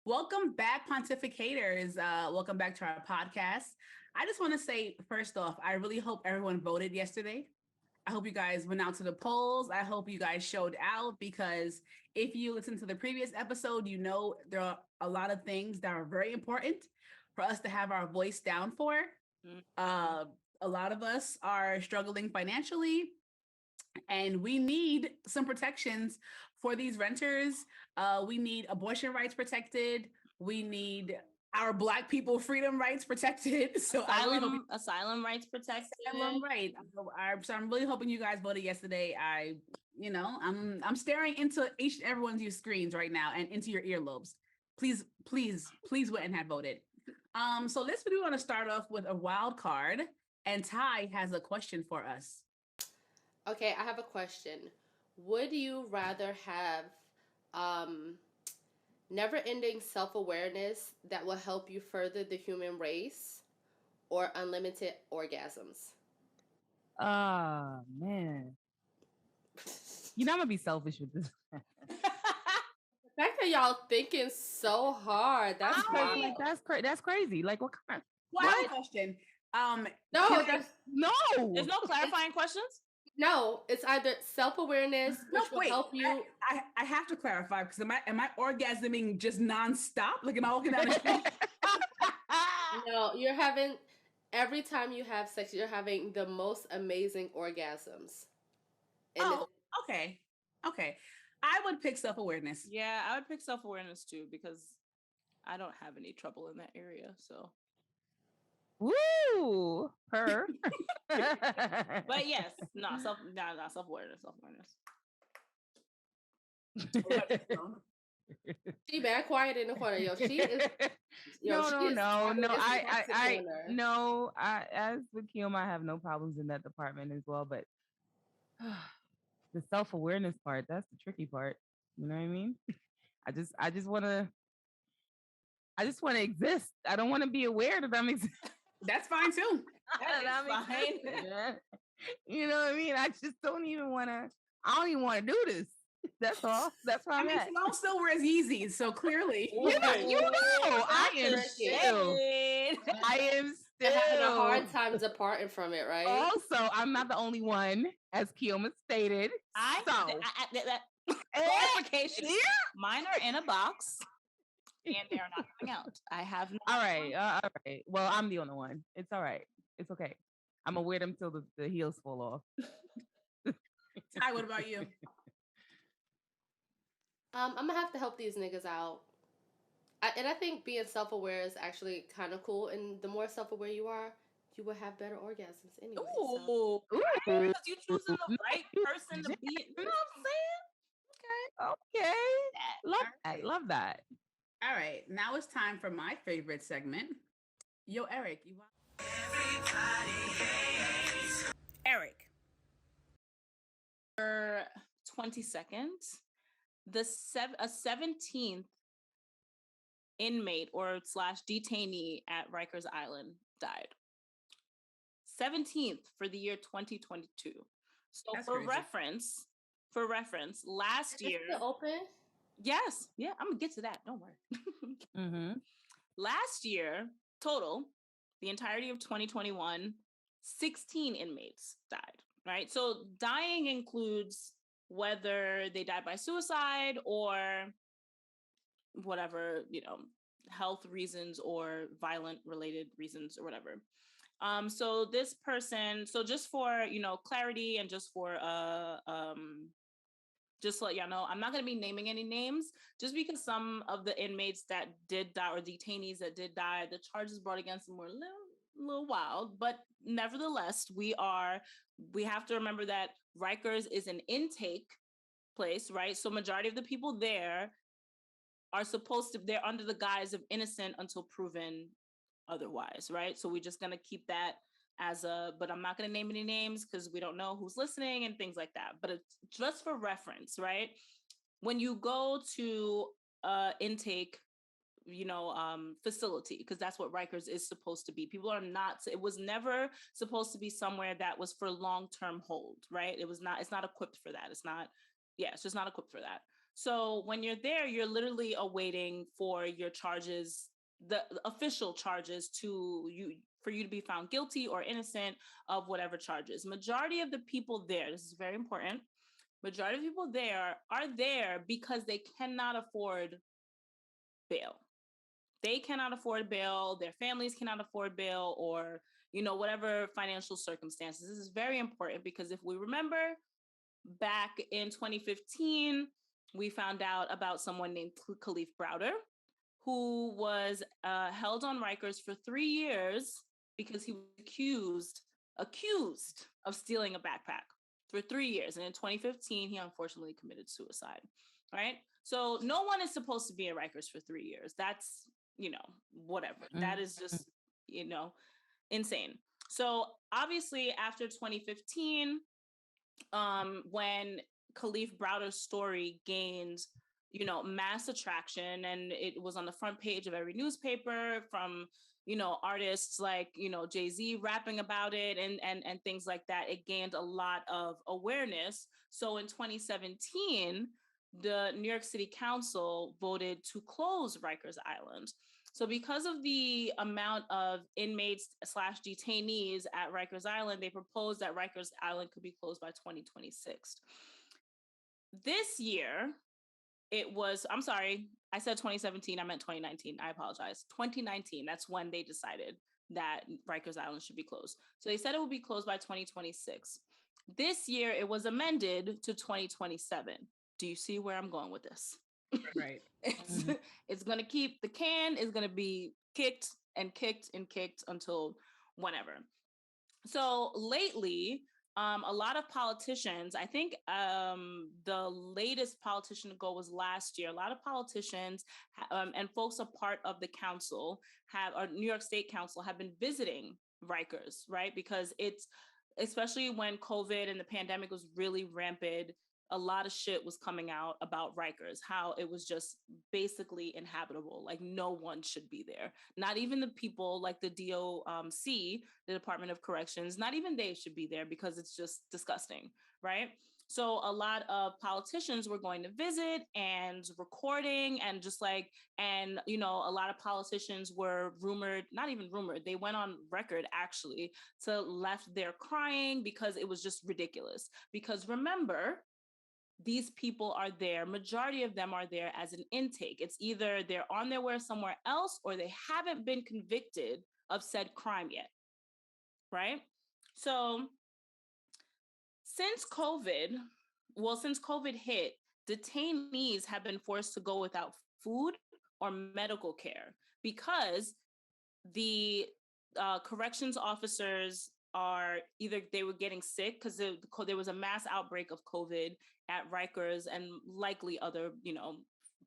Welcome back, Pontificators. Welcome back to our podcast. I just want to say, first off, I really hope everyone voted yesterday. I hope you guys went out to the polls. I hope you guys showed out because if you listen to the previous episode, you know there are a lot of things that are very important for us to have our voice down for. Uh, a lot of us are struggling financially and we need some protections for these renters. We need abortion rights protected. We need our Black people freedom rights protected. So asylum rights protected. Asylum right. So I'm really hoping you guys voted yesterday. I'm staring into each and every one of your screens right now and into your earlobes. Please went and have voted. So let's we want to start off with a wild card, and Ty has a question for us. Okay, I have a question. Would you rather have never-ending self-awareness that will help you further the human race or unlimited orgasms? Oh, man. You know, I'm going to be selfish with this. The fact that y'all thinking so hard, that's crazy. Like, that's crazy. Like, what kind? Well, I have a question. No. There's no clarifying questions? No, it's either self-awareness, which will help you. I have to clarify because am I orgasming just nonstop? Like, am I walking down the street? No, you're having every time you have sex, you're having the most amazing orgasms. Okay. I would pick self-awareness. Yeah, I would pick self-awareness too because I don't have any trouble in that area. So. Woo! Her. But yes, not self-awareness. She bad quiet in the corner, yo. She is. No. I as with Kim, I have no problems in that department as well. But the self-awareness part, that's the tricky part. You know what I mean? I just want to exist. I don't want to be aware that I'm existing. That's fine too. That's fine. You know what I mean? I just don't even want to. I don't even want to do this. That's all. That's why I'm at. Simone still wears Yeezys, so clearly, you know, I am still. I am still having a hard time departing from it, right? Also, I'm not the only one, as Kioma stated. Clarification. Mine are in a box. And they are not coming out. I have no. All right. Well, I'm the only one. It's all right. It's okay. I'm gonna wear them till the heels fall off. Ty, what about you? I'm gonna have to help these niggas out. I think being self-aware is actually kind of cool. And the more self-aware you are, you will have better orgasms anyway. Ooh. Because you choosing the right person to be. You know what I'm saying? Okay. Love that. All right, now it's time for my favorite segment. Yo, Eric, you want? Everybody hates Eric. 22nd, a 17th inmate or / detainee at Rikers Island died. 17th for the year 2022. So that's for crazy. For reference, last year. Is it open? Yes. Yeah, I'm going to get to that. Don't worry. Last year, total, the entirety of 2021, 16 inmates died, right? So dying includes whether they died by suicide or whatever, health reasons or violent related reasons or whatever. So this person, just for, clarity and just for, just to let y'all know, I'm not going to be naming any names just because some of the inmates that did die or detainees that did die, the charges brought against them were a little wild. But nevertheless, we have to remember that Rikers is an intake place, right? So majority of the people there are they're under the guise of innocent until proven otherwise, right? So we're just going to keep that but I'm not going to name any names because we don't know who's listening and things like that. But it's just for reference, right? When you go to intake, facility, because that's what Rikers is supposed to be. It was never supposed to be somewhere that was for long-term hold, right? It's not equipped for that. It's just not equipped for that. So when you're there, you're literally awaiting for your charges, the official charges for you to be found guilty or innocent of whatever charges. Majority of the people there, this is very important, majority of people there are there because they cannot afford bail. They cannot afford bail, their families cannot afford bail, or whatever financial circumstances. This is very important because if we remember back in 2015, we found out about someone named Khalif Browder, who was held on Rikers for 3 years because he was accused of stealing a backpack for 3 years. And in 2015, he unfortunately committed suicide. Right. So no one is supposed to be in Rikers for 3 years. That's, whatever. That is just, insane. So obviously after 2015, when Khalif Browder's story gained, mass attraction, and it was on the front page of every newspaper, from, artists like, Jay-Z rapping about it, and things like that. It gained a lot of awareness. So in 2017, the New York City Council voted to close Rikers Island. So because of the amount of inmates / detainees at Rikers Island, they proposed that Rikers Island could be closed by 2026. This year, I'm sorry, I said 2017, I meant 2019. I apologize. 2019, that's when they decided that Rikers Island should be closed. So they said it would be closed by 2026. This year, it was amended to 2027. Do you see where I'm going with this? Right. It's going to keep, the can is going to be kicked and kicked and kicked until whenever. So lately, a lot of politicians, I think the latest politician to go was last year. A lot of politicians and folks a part of the council or New York State Council have been visiting Rikers, right? Because it's, especially when COVID and the pandemic was really rampant, a lot of shit was coming out about Rikers, how it was just basically inhabitable. Like no one should be there. Not even the people like the DOC, the Department of Corrections, not even they should be there because it's just disgusting, right? So a lot of politicians were going to visit and recording and just like, and, a lot of politicians were rumored, not even rumored, they went on record actually to left there crying because it was just ridiculous. Because remember, these people are there, majority of them are there as an intake. It's either they're on their way somewhere else or they haven't been convicted of said crime yet, right? So since COVID hit, detainees have been forced to go without food or medical care because the corrections officers are either they were getting sick because there was a mass outbreak of COVID at Rikers and likely other,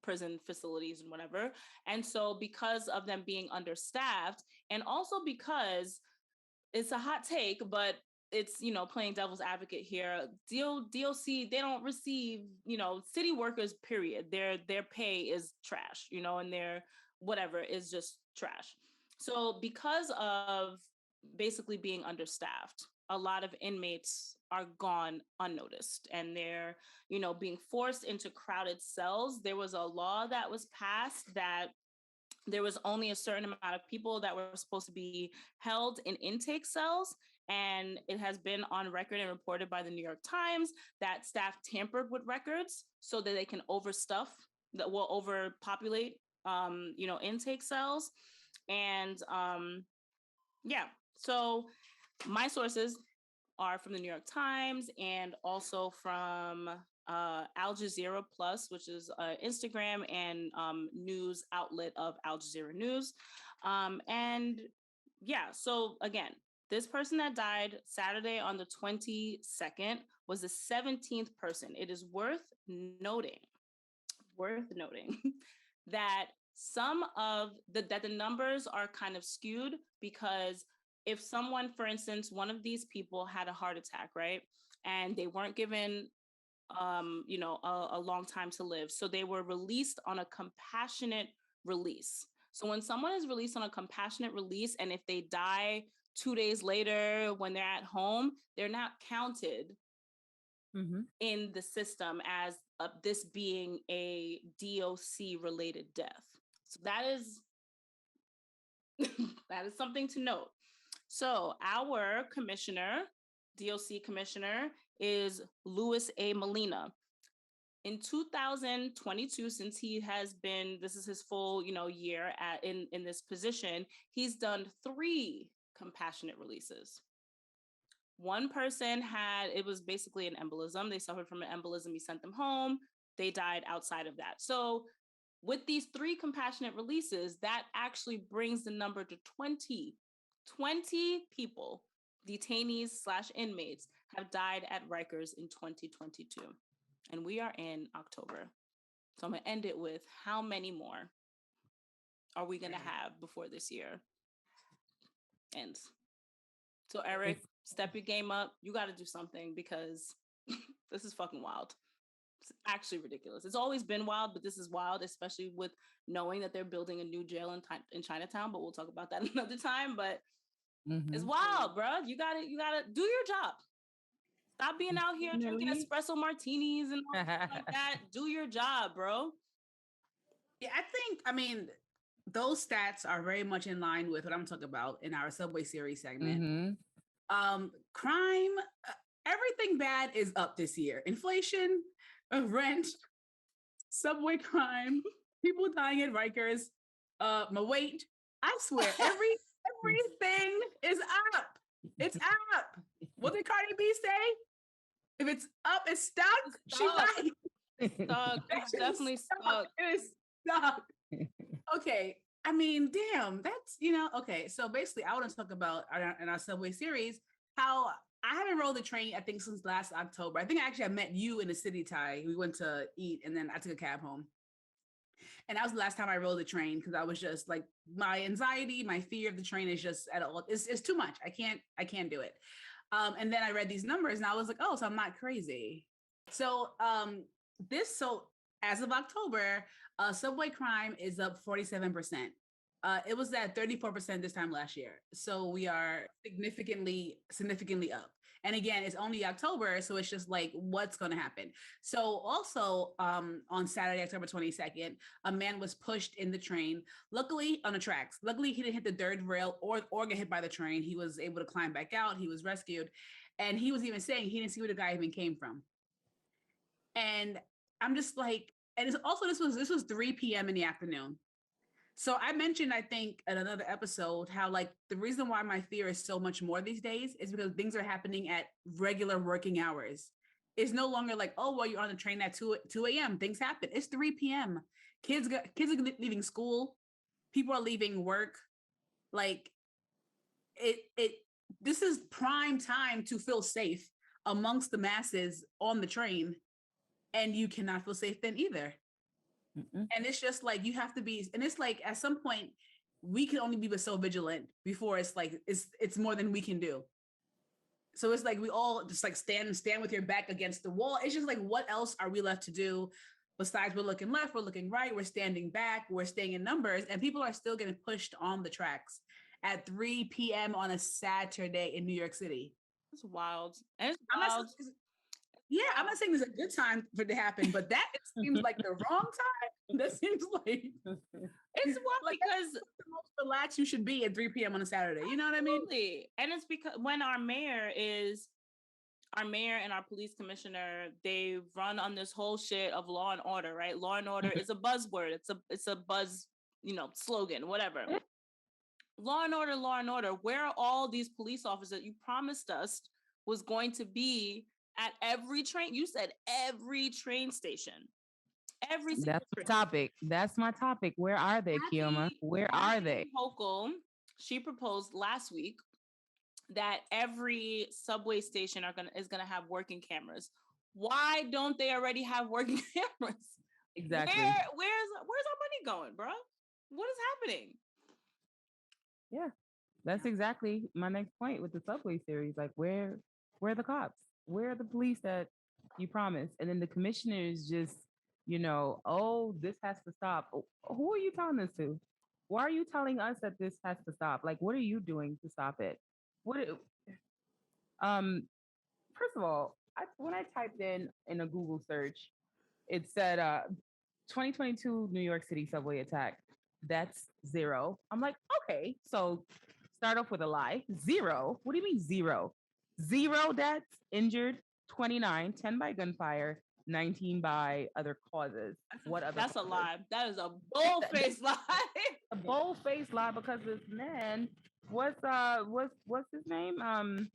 prison facilities and whatever. And so because of them being understaffed, and also because it's a hot take, but it's, playing devil's advocate here, DOC, they don't receive, city workers, period. Their pay is trash, and their whatever is just trash. So because of basically being understaffed, a lot of inmates are gone unnoticed and they're, being forced into crowded cells. There was a law that was passed that there was only a certain amount of people that were supposed to be held in intake cells. And it has been on record and reported by the New York Times that staff tampered with records so that they can overstuff, that will overpopulate, intake cells. And yeah, so my sources are from the New York Times and also from Al Jazeera Plus, which is Instagram and news outlet of Al Jazeera News. And yeah, so again, this person that died Saturday on the 22nd was the 17th person. It is worth noting that that the numbers are kind of skewed because if someone, for instance, one of these people had a heart attack, right? And they weren't given, a long time to live. So they were released on a compassionate release. So when someone is released on a compassionate release, and if they die 2 days later when they're at home, they're not counted in the system as this being a DOC related death. So that is that is something to note. So our commissioner, DOC commissioner, is Louis A. Molina. In 2022, since he has been, this is his full, year in this position, he's done 3 compassionate releases. One person it was basically an embolism. They suffered from an embolism. He sent them home. They died outside of that. So with these 3 compassionate releases, that actually brings the number to 20. 20 people, detainees / inmates, have died at Rikers in 2022. And we are in October. So I'm going to end it with, how many more are we going to have before this year ends? So Eric, step your game up. You got to do something, because this is fucking wild. It's actually ridiculous. It's always been wild, but this is wild, especially with knowing that they're building a new jail in Chinatown, but we'll talk about that another time. But it's wild, bro. You gotta do your job. Stop being out here drinking espresso martinis and all like that. Do your job, bro. Yeah, I mean, those stats are very much in line with what I'm talking about in our Subway series segment. Crime, everything bad is up this year. Inflation, rent, subway crime, people dying at Rikers, my weight. I swear, everything is up. It's up. What did Cardi B say? If it's up, it's stuck. She right. Stuck. It's definitely stuck. It is stuck. Okay. I mean, damn, that's, okay. So basically, I want to talk about in our Subway series how I haven't rolled the train, I think, since last October. I think I met you in the city, Ty. We went to eat, and then I took a cab home. And that was the last time I rode the train, because I was just like, my anxiety, my fear of the train is just it's too much. I can't do it. And then I read these numbers and I was like, oh, so I'm not crazy. So as of October, subway crime is up 47%. It was at 34% this time last year. So we are significantly up. And again, it's only October, so it's just like, what's going to happen? So also on Saturday, October 22nd, a man was pushed in the train, luckily on the tracks. Luckily, he didn't hit the third rail or get hit by the train. He was able to climb back out. He was rescued. And he was even saying he didn't see where the guy even came from. And I'm just like, and it's also, this was 3 p.m. in the afternoon. So I mentioned, I think, in another episode, how like the reason why my fear is so much more these days is because things are happening at regular working hours. It's no longer like, oh, well, you're on the train at 2 a.m. Things happen. It's 3 p.m. Kids are leaving school. People are leaving work. Like this is prime time to feel safe amongst the masses on the train. And you cannot feel safe then either. And it's just like, you have to be, and it's like, at some point we can only be so vigilant before it's like, it's more than we can do. So it's like, we all just like stand with your back against the wall. It's just like, what else are we left to do besides we're looking left, we're looking right, we're standing back, we're staying in numbers, and people are still getting pushed on the tracks at 3 p.m. on a Saturday in New York City. It's wild. And it's wild. I'm not saying there's a good time for it to happen, but that seems like the wrong time. That seems like it's wild, like, because the most relaxed you should be at 3 p.m. on a Saturday. You know what I mean? And it's because when our mayor and our police commissioner, they run on this whole shit of law and order, right? Law and order is a buzzword. It's a buzz, slogan, whatever. Law and order, law and order. Where are all these police officers that you promised us was going to be at every train? You said every train station. That's the topic. That's my topic. Where are they, Kioma? Where are they? Hochul, she proposed last week that every subway station is gonna have working cameras. Why don't they already have working cameras? Exactly. Where's our money going, bro? What is happening? Yeah, that's exactly my next point with the subway series. Like, where are the cops? Where are the police that you promised? And then the commissioners just, oh, this has to stop. Who are you telling this to? Why are you telling us that this has to stop? Like, what are you doing to stop it? First of all, when I typed in a Google search, It said 2022 New York City subway attack. That's zero. I'm like, okay, so start off with a lie. Zero. What do you mean zero? Zero deaths, injured, 29, 10 by gunfire, 19 by other causes. What other That's a causes? lie. That is a bold-faced lie. A bold-faced lie because this man what's his name? Damn,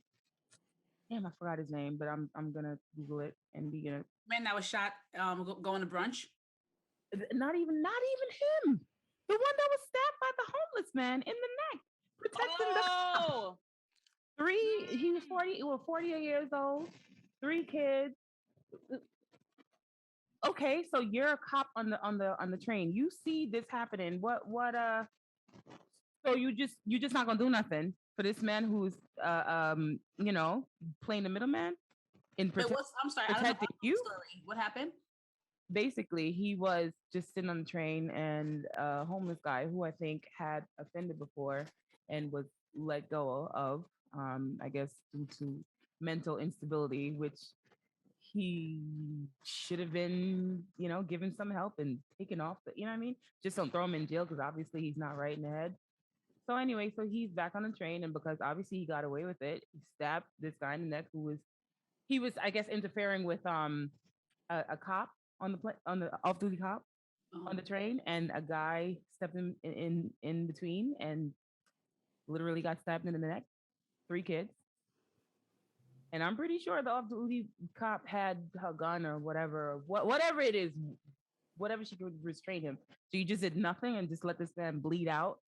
I forgot his name, but I'm gonna Google it and be gonna Man that was shot going to brunch. not even him. The one that was stabbed by the homeless man in the neck, protecting the cop. Oh, He was 48 years old, 3 kids. Okay, so you're a cop on the train. You see this happening. So you just not gonna do nothing for this man who's playing the middleman in Wait, I'm sorry, I don't know protecting you. story. What happened? Basically, he was just sitting on the train, and a homeless guy who I think had offended before and was let go of, I guess due to mental instability, which he should have been, given some help and taken off. You know what I mean? Just don't throw him in jail because obviously he's not right in the head. So anyway, so he's back on the train, and because obviously he got away with it, he stabbed this guy in the neck he was, I guess, interfering with a cop on the off duty cop on the train, and a guy stepped in between and literally got stabbed in the neck. 3 kids, and I'm pretty sure the off duty cop had a gun or whatever it is, whatever she could restrain him. So you just did nothing and just let this man bleed out.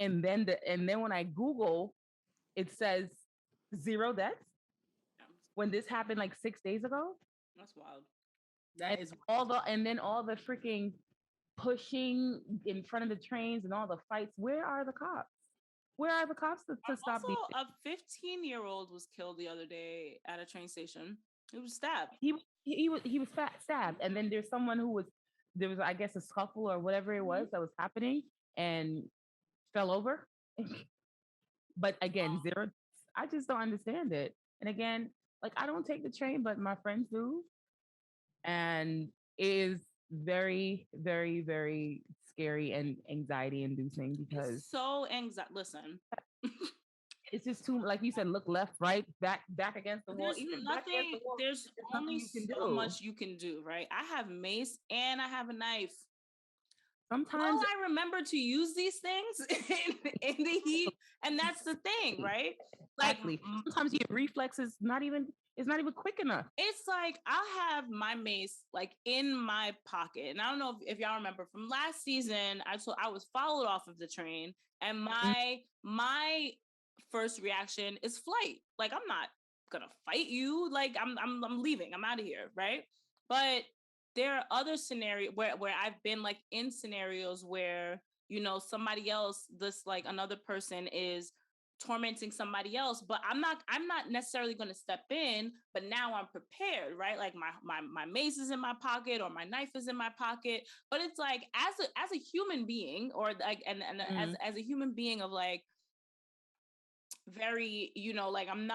And then when I Google, it says 0 deaths when this happened like 6 days ago. that's wild. That is all the freaking pushing in front of the trains and all the fights. Where are the cops? Where are the cops to stop Also, these? a 15-year-old was killed the other day at a train station. He was stabbed. He was stabbed, and then there was, I guess, a scuffle or whatever it was that was happening, and fell over. But again, 0. I just don't understand it. And again, like, I don't take the train, but my friends do, and it is very, very, very scary and anxiety inducing because It's so listen. it's just too, like you said, look left, right, back against the wall. There's Even back nothing. against the wall, There's nothing only you can so do. much you can do, right? I have mace and I have a knife. Sometimes Will I remember to use these things in the heat? And that's the thing, right? Exactly. Sometimes your reflexes it's not even quick enough. It's like I'll have my mace like in my pocket, and I don't know if y'all remember from last season. I was followed off of the train, and my first reaction is flight. Like, I'm not gonna fight you. Like, I'm leaving. I'm out of here, right? But there are other scenarios where I've been like in scenarios where, somebody else, like another person is tormenting somebody else, but I'm not necessarily going to step in, but now I'm prepared, right? Like my mace is in my pocket or my knife is in my pocket. But it's like, as a human being, or like and as a human being of like very, like I'm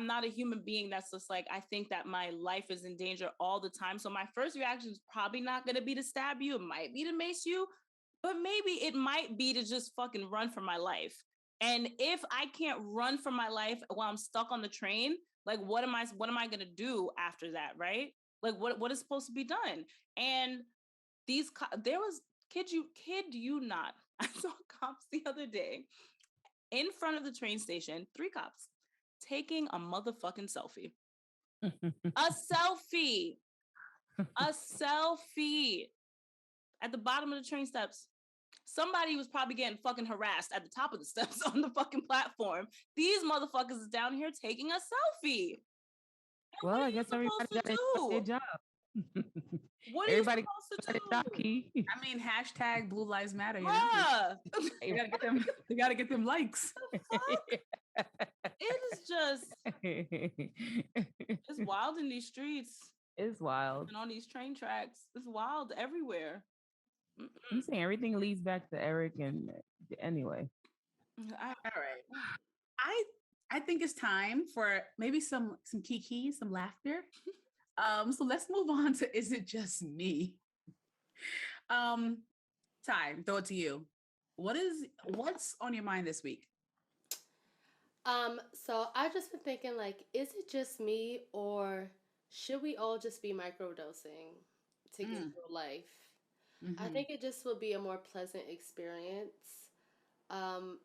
not a human being that's just like, I think that my life is in danger all the time. So my first reaction is probably not going to be to stab you. It might be to mace you, but maybe it might be to just fucking run for my life. And if I can't run for my life while I'm stuck on the train, like, what am I going to do after that? Right? Like, what is supposed to be done? And there was, kid you not, I saw cops the other day in front of the train station, 3 cops taking a motherfucking selfie. A selfie. A selfie at the bottom of the train steps. Somebody was probably getting fucking harassed at the top of the steps on the fucking platform. These motherfuckers is down here taking a selfie. And well, I guess everybody got their job. What are everybody you supposed to do? Job, Key. I mean, hashtag Blue Lives Matter. You know? They gotta get them likes. It is just, it's wild in these streets. It's wild. And on these train tracks, it's wild everywhere. I'm saying everything leads back to Eric, and anyway. All right. I think it's time for maybe some kiki, some laughter. So let's move on to Is It Just Me? Um, Ty, throw it to you. What's on your mind this week? So I just been thinking, like, is it just me, or should we all just be microdosing to get Mm, through life? I mm-hmm. think it just will be a more pleasant experience.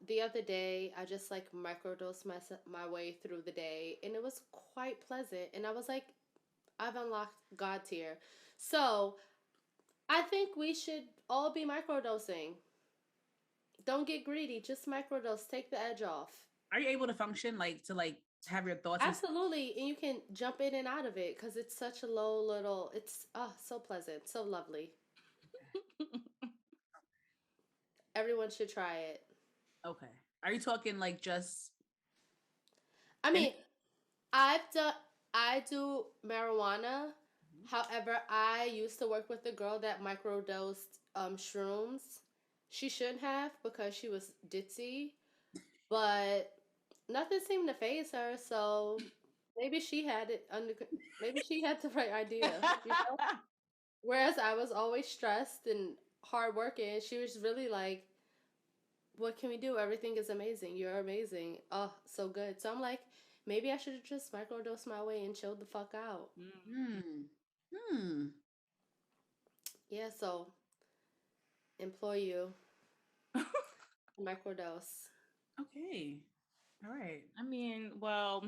The other day, I just like microdosed my way through the day, and it was quite pleasant. And I was like, I've unlocked God tier. So I think we should all be microdosing. Don't get greedy. Just microdose. Take the edge off. Are you able to function like to like have your thoughts and Absolutely, and you can jump in and out of it because it's such a low little. It's so pleasant, so lovely. Everyone should try it. okay. Are you talking like just I any mean, I've done. I do marijuana. However, I used to work with a girl that microdosed shrooms. She shouldn't have because she was ditzy, but nothing seemed to phase her. So maybe she had it under. Maybe she had the right idea. You know. Whereas I was always stressed and hardworking, she was really like, "What can we do? Everything is amazing. You're amazing. Oh, so good." So I'm like, maybe I should have just microdosed my way and chilled the fuck out. hmm. Hmm. Yeah. So employ you microdose. Okay. All right. I mean, well,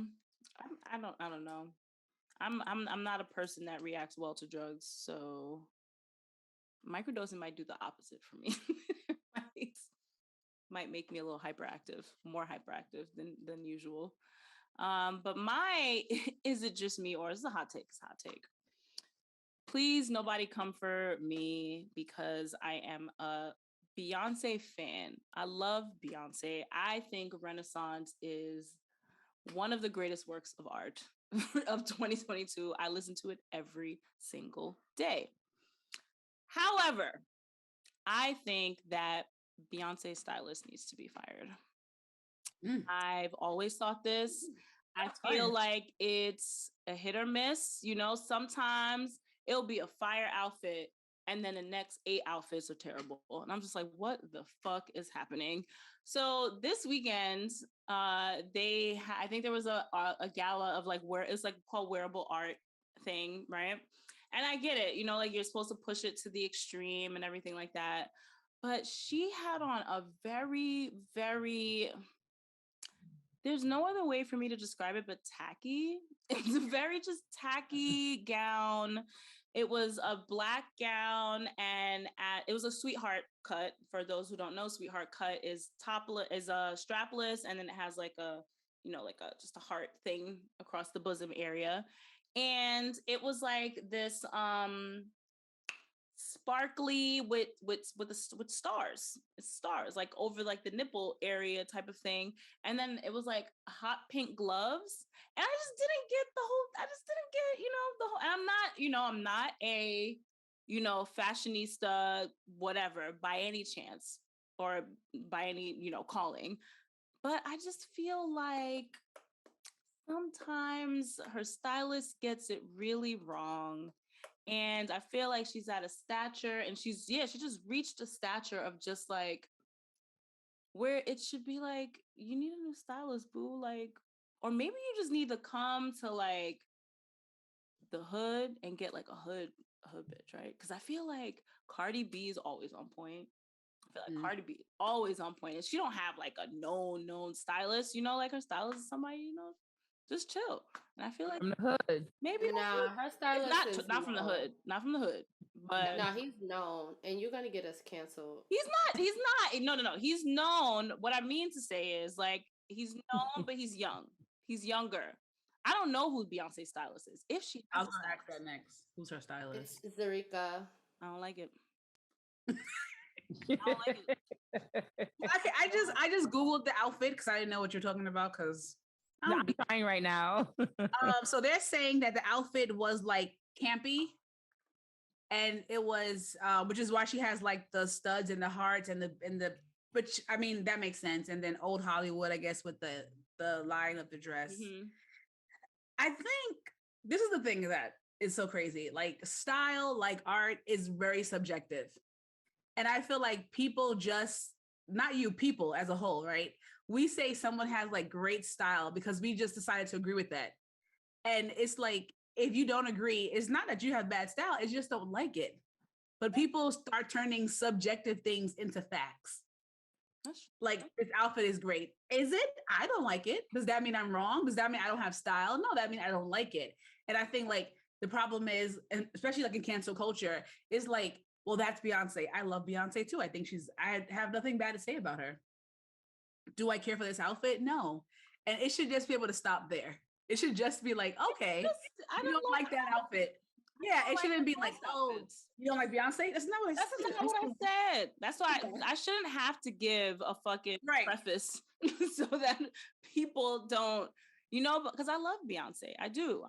I don't know. I'm not a person that reacts well to drugs, so microdosing might do the opposite for me. might, might make me a little hyperactive, more hyperactive than usual. But my is it just me, or is it a hot take? It's a hot take. Please, nobody come for me because I am a Beyonce fan. I love Beyonce. I think Renaissance is one of the greatest works of art of 2022. I listen to it every single day. However, I think that Beyonce's stylist needs to be fired. Mm. I've always thought this. I That's feel fire. like it's a hit or miss. You know, sometimes it'll be a fire outfit and then the next 8 outfits are terrible. And I'm just like, what the fuck is happening? So this weekend, I think there was a gala of like where it's like called wearable art thing, right? And I get it, you know, like you're supposed to push it to the extreme and everything like that. But she had on a very, very there's no other way for me to describe it but tacky. It's a very just tacky gown. It was a black gown and it was a sweetheart cut. For those who don't know, sweetheart cut is topless, is a strapless, and then it has like a, you know, like a just a heart thing across the bosom area. And it was like this sparkly with stars. It's stars like over like the nipple area type of thing. And then it was like hot pink gloves. And I just didn't get the whole, I just didn't get, you know, the whole, and I'm not, you know, I'm not a, you know, fashionista, whatever, by any chance or by any, you know, calling. But I just feel like sometimes her stylist gets it really wrong. And I feel like she's at a stature and she just reached a stature of just like where it should be like, you need a new stylist, boo. Like, or maybe you just need to come to like the hood and get like a hood bitch, right? Because I feel like Cardi B is always on point. I feel like Mm. Cardi B always on point. And she don't have like a known stylist, you know, like her stylist is somebody, you know, just chill. And I feel like From the hood. maybe that's Nah, her stylist is not from the known. hood, not from the hood, but Nah, he's known, and you're gonna get us canceled. he's not, no, he's known. What I mean to say is like he's known, but he's young. He's younger. I don't know who Beyonce's stylist is. If she I has was a gonna ask stylist, that next. Who's her It's stylist? Zarika. I don't like it. I don't like it. I just googled the outfit because I didn't know what you're talking about. Because I'm trying right now. so they're saying that the outfit was like campy, and it was which is why she has like the studs and the hearts and the which I mean that makes sense. And then old Hollywood, I guess, with the line of the dress. Mm-hmm. I think this is the thing that is so crazy. Like style, like art is very subjective. And I feel like people just, not you, people as a whole, right? We say someone has like great style because we just decided to agree with that. And it's like, if you don't agree, it's not that you have bad style, it's just don't like it. But people start turning subjective things into facts. Like, this outfit is great. Is it? I don't like it. Does that mean I'm wrong? Does that mean I don't have style? No, that means I don't like it. And I think like the problem is, and especially like in cancel culture, is like, well, that's Beyonce. I love Beyonce too. I have nothing bad to say about her. Do I care for this outfit? No. And it should just be able to stop there. It should just be like, okay, I don't like that outfit. Yeah, it shouldn't be like, oh, you don't like Beyonce? That's not what I said. That's why I shouldn't have to give a fucking preface so that people don't, because I love Beyonce. I do.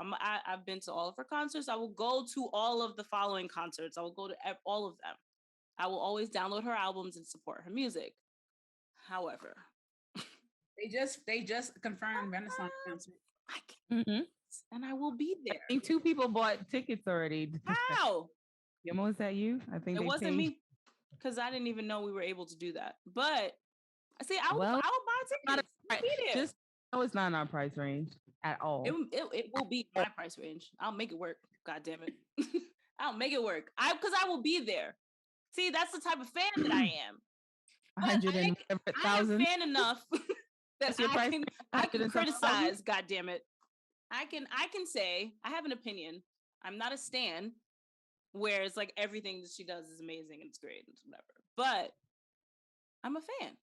I've been to all of her concerts. I will go to all of the following concerts. I will go to all of them. I will always download her albums and support her music. However, they just confirmed Renaissance concert. I can't. And I will be there. I think 2 people bought tickets already. How? Yamo, was that you? I think it wasn't me, because I didn't even know we were able to do that. But see, I will buy tickets. Just know it's not in our price range at all. It will be my price range. I'll make it work. God damn it. I'll make it work. Because I will be there. See, that's the type of fan that I am. 100,000. I am fan enough that I can criticize. God damn it. I can say I have an opinion. I'm not a stan, where it's like everything that she does is amazing and it's great and whatever. But I'm a fan.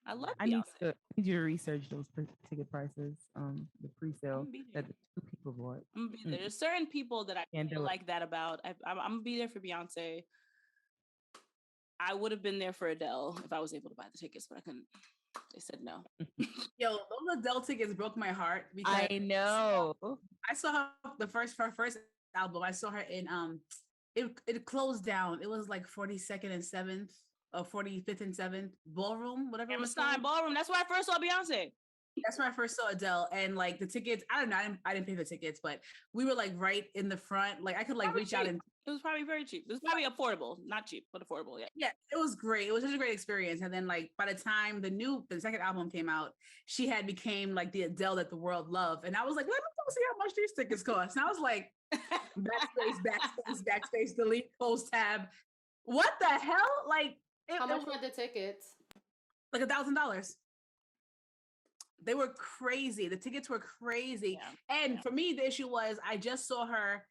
I love Beyonce. I need you to research those ticket prices, the pre-sale that the 2 people bought. I'm gonna be there. There's certain people that I feel like that about. I'm gonna be there for Beyonce. I would have been there for Adele if I was able to buy the tickets, but I couldn't. They said no. Yo, those Adele tickets broke my heart because I know. I saw her her first album. I saw her in it closed down. It was like 42nd and 7th or 45th and 7th Ballroom, whatever. Hammerstein Ballroom. That's where I first saw Beyonce. That's where I first saw Adele, and like the tickets, I don't know, I didn't pay for tickets, but we were like right in the front. Like I could like probably reach cheap. out and it was probably very cheap. It was probably affordable, not cheap, but affordable. Yeah, it was great. It was such a great experience. And then like by the time the second album came out, she had became like the Adele that the world loved. And I was like, let me go see how much these tickets cost. And I was like, backspace, delete, close tab. What the hell? Like how much were the tickets? Like $1,000. They were crazy. The tickets were crazy. Yeah. And for me, the issue was I just saw her.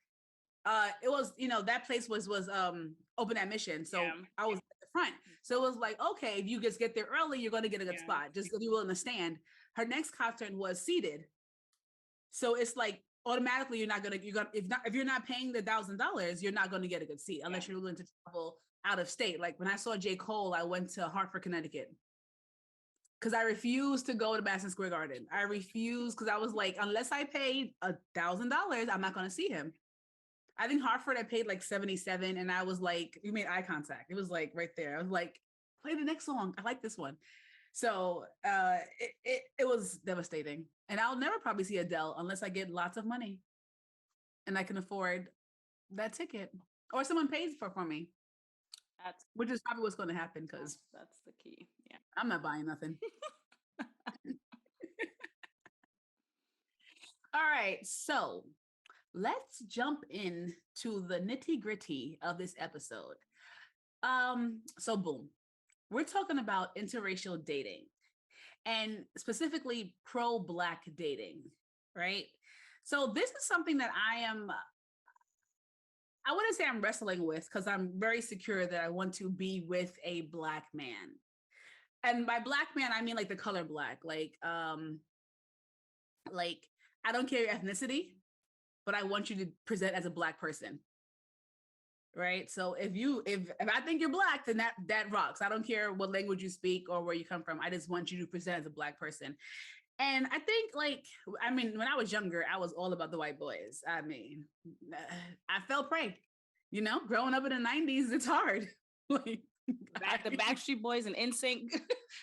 It was, that place was open admission. So I was at the front. So it was like, okay, if you just get there early, you're going to get a good spot. Just if you're willing to stand. Her next concert was seated. So it's like automatically if you're not paying the $1,000, you're not going to get a good seat unless you're willing to travel out of state. Like when I saw J. Cole, I went to Hartford, Connecticut. Because I refused to go to Madison Square Garden. I refused because I was like, unless I paid $1,000, I'm not going to see him. I think Hartford, I paid like $77, and I was like, you made eye contact. It was like right there. I was like, play the next song. I like this one. So it was devastating. And I'll never probably see Adele unless I get lots of money and I can afford that ticket, or someone pays for me. Which is probably what's going to happen because that's the key. Yeah, I'm not buying nothing. All right, so let's jump in to the nitty gritty of this episode. So boom, we're talking about interracial dating, and specifically pro-Black dating, right? So this is something that I wouldn't say I'm wrestling with because I'm very secure that I want to be with a Black man. And by Black man, I mean like the color Black, like I don't care your ethnicity, but I want you to present as a Black person. Right. So if I think you're Black, then that rocks. I don't care what language you speak or where you come from. I just want you to present as a Black person. And I think when I was younger, I was all about the white boys. I mean, I fell prey, growing up in the 90s, it's hard. Like the Backstreet Boys and NSYNC.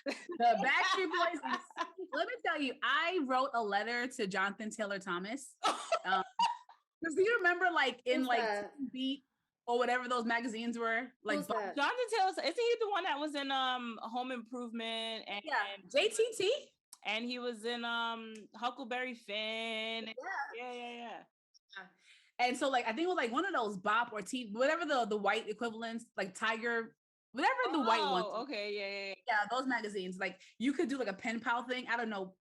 The Backstreet Boys. Let me tell you, I wrote a letter to Jonathan Taylor Thomas. Because do you remember like in Who's like that? Teen Beat or whatever those magazines were? Like Who's that? Jonathan Taylor, isn't he the one that was in Home Improvement and JTT? and he was in Huckleberry Finn. Yeah. And so like I think it was like one of those Bop or T, whatever the white equivalents, like Tiger, whatever the white ones. Okay, yeah. Yeah, those magazines. Like you could do like a pen pal thing. I don't know.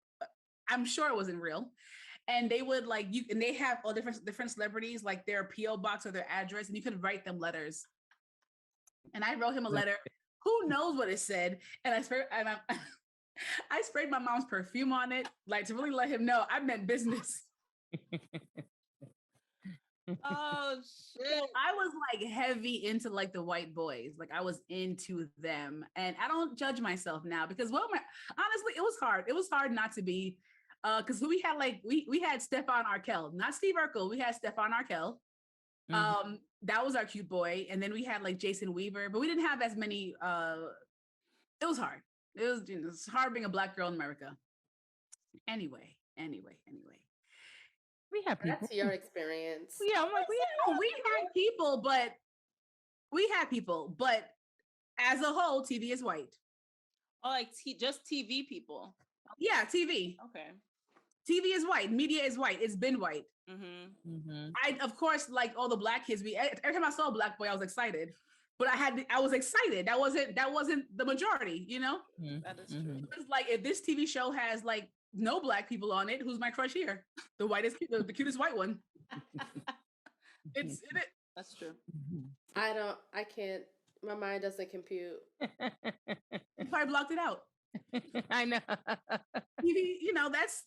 I'm sure it wasn't real. And they would like you, and they have all different celebrities, like their PO box or their address, and you could write them letters. And I wrote him a letter. Who knows what it said? And I sprayed my mom's perfume on it, like to really let him know I meant business. Oh shit! So I was like heavy into like the white boys, like I was into them, and I don't judge myself now because honestly, it was hard. It was hard not to be, because we had like we had Stefan Arkell, not Steve Urkel. We had Stefan Arkell. That was our cute boy, and then we had like Jason Weaver, but we didn't have as many. It was hard. It's hard being a Black girl in America. Anyway. We have people. That's your experience. Yeah, I'm like, we had people, but as a whole, TV is white. Oh, like just TV people. Yeah, TV. Okay. TV is white. Media is white. It's been white. Mm-hmm. I, of course, like all the Black kids. Every time I saw a Black boy, I was excited. But I was excited. That wasn't the majority. You know. That is true. It's like if this TV show has like no Black people on it, who's my crush here? The cutest white one. It's it. That's true. I can't. My mind doesn't compute. You probably blocked it out. I know. TV, that's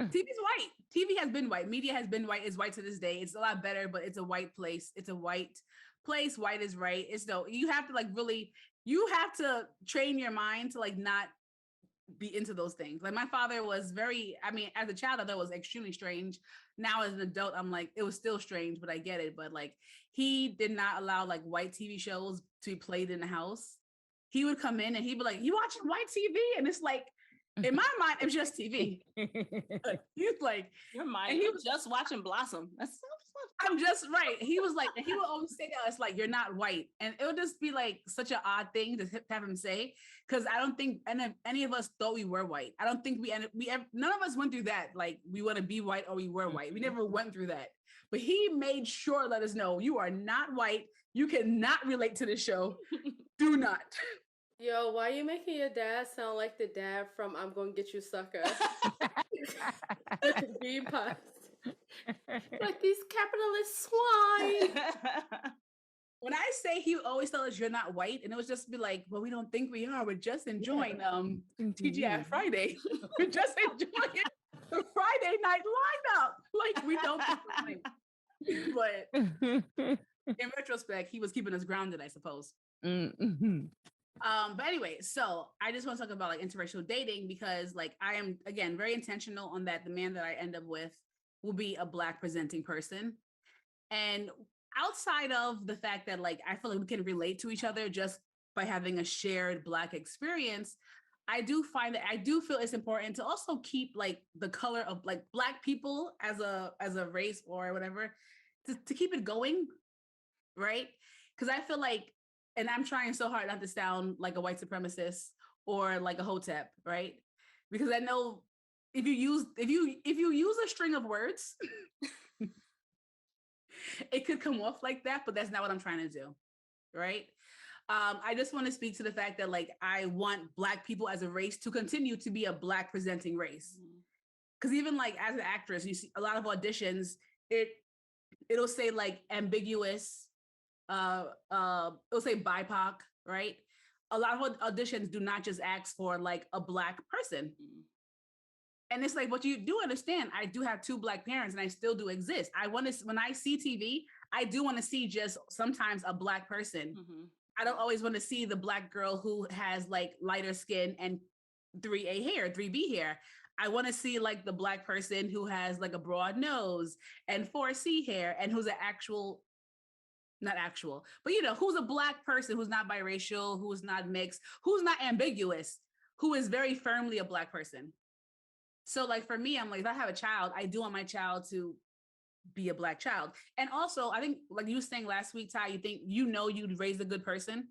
TV's white. TV has been white. Media has been white. It's white to this day. It's a lot better, but it's a white place. It's a white place. White is right. You have to you have to train your mind to like not be into those things. Like my father was as a child, I thought it was extremely strange. Now as an adult, I'm like, it was still strange, but I get it. But like, he did not allow like white TV shows to be played in the house. He would come in and he'd be like, "You watching white TV?" And it's like, in my mind, it was just TV. He's like, your mind. He was just watching Blossom. I'm just right. He was like, and he would always say to us, like, "You're not white," and it would just be like such an odd thing to have him say, because I don't think any of us thought we were white. I don't think none of us went through that. Like, we want to be white or we were white. We never went through that. But he made sure to let us know, you are not white. You cannot relate to the show. Do not. Yo, why are you making your dad sound like the dad from I'm Gonna Get You Sucker? Bean pies. Like these capitalist swine. When I say he always tell us you're not white, and it was just be like, well, we don't think we are. We're just enjoying TGI Friday. We're just enjoying the Friday night lineup. Like we don't think we're but in retrospect, he was keeping us grounded, I suppose. But anyway, so I just want to talk about like interracial dating because like I am again very intentional on that the man that I end up with will be a Black presenting person. And outside of the fact that like I feel like we can relate to each other just by having a shared Black experience, I do feel it's important to also keep like the color of like Black people as a race or whatever to keep it going, right? Because I feel like, and I'm trying so hard not to sound like a white supremacist or like a hotep, right? Because I know if you use a string of words, it could come off like that, but that's not what I'm trying to do, right? I just want to speak to the fact that like I want Black people as a race to continue to be a Black presenting race. Because even like as an actress, you see a lot of auditions, it'll say like ambiguous, it'll say BIPOC, right? A lot of auditions do not just ask for like a Black person. And it's like, but you do understand, I do have 2 Black parents and I still do exist. When I see TV, I do want to see just sometimes a Black person. I don't always want to see the Black girl who has like lighter skin and 3A hair, 3B hair. I want to see like the Black person who has like a broad nose and 4C hair and who's not actual, but who's a Black person, who's not biracial, who's not mixed, who's not ambiguous, who is very firmly a Black person. So like for me, I'm like, if I have a child, I do want my child to be a Black child. And also, I think, like you were saying last week, Ty, you think you'd raise a good person.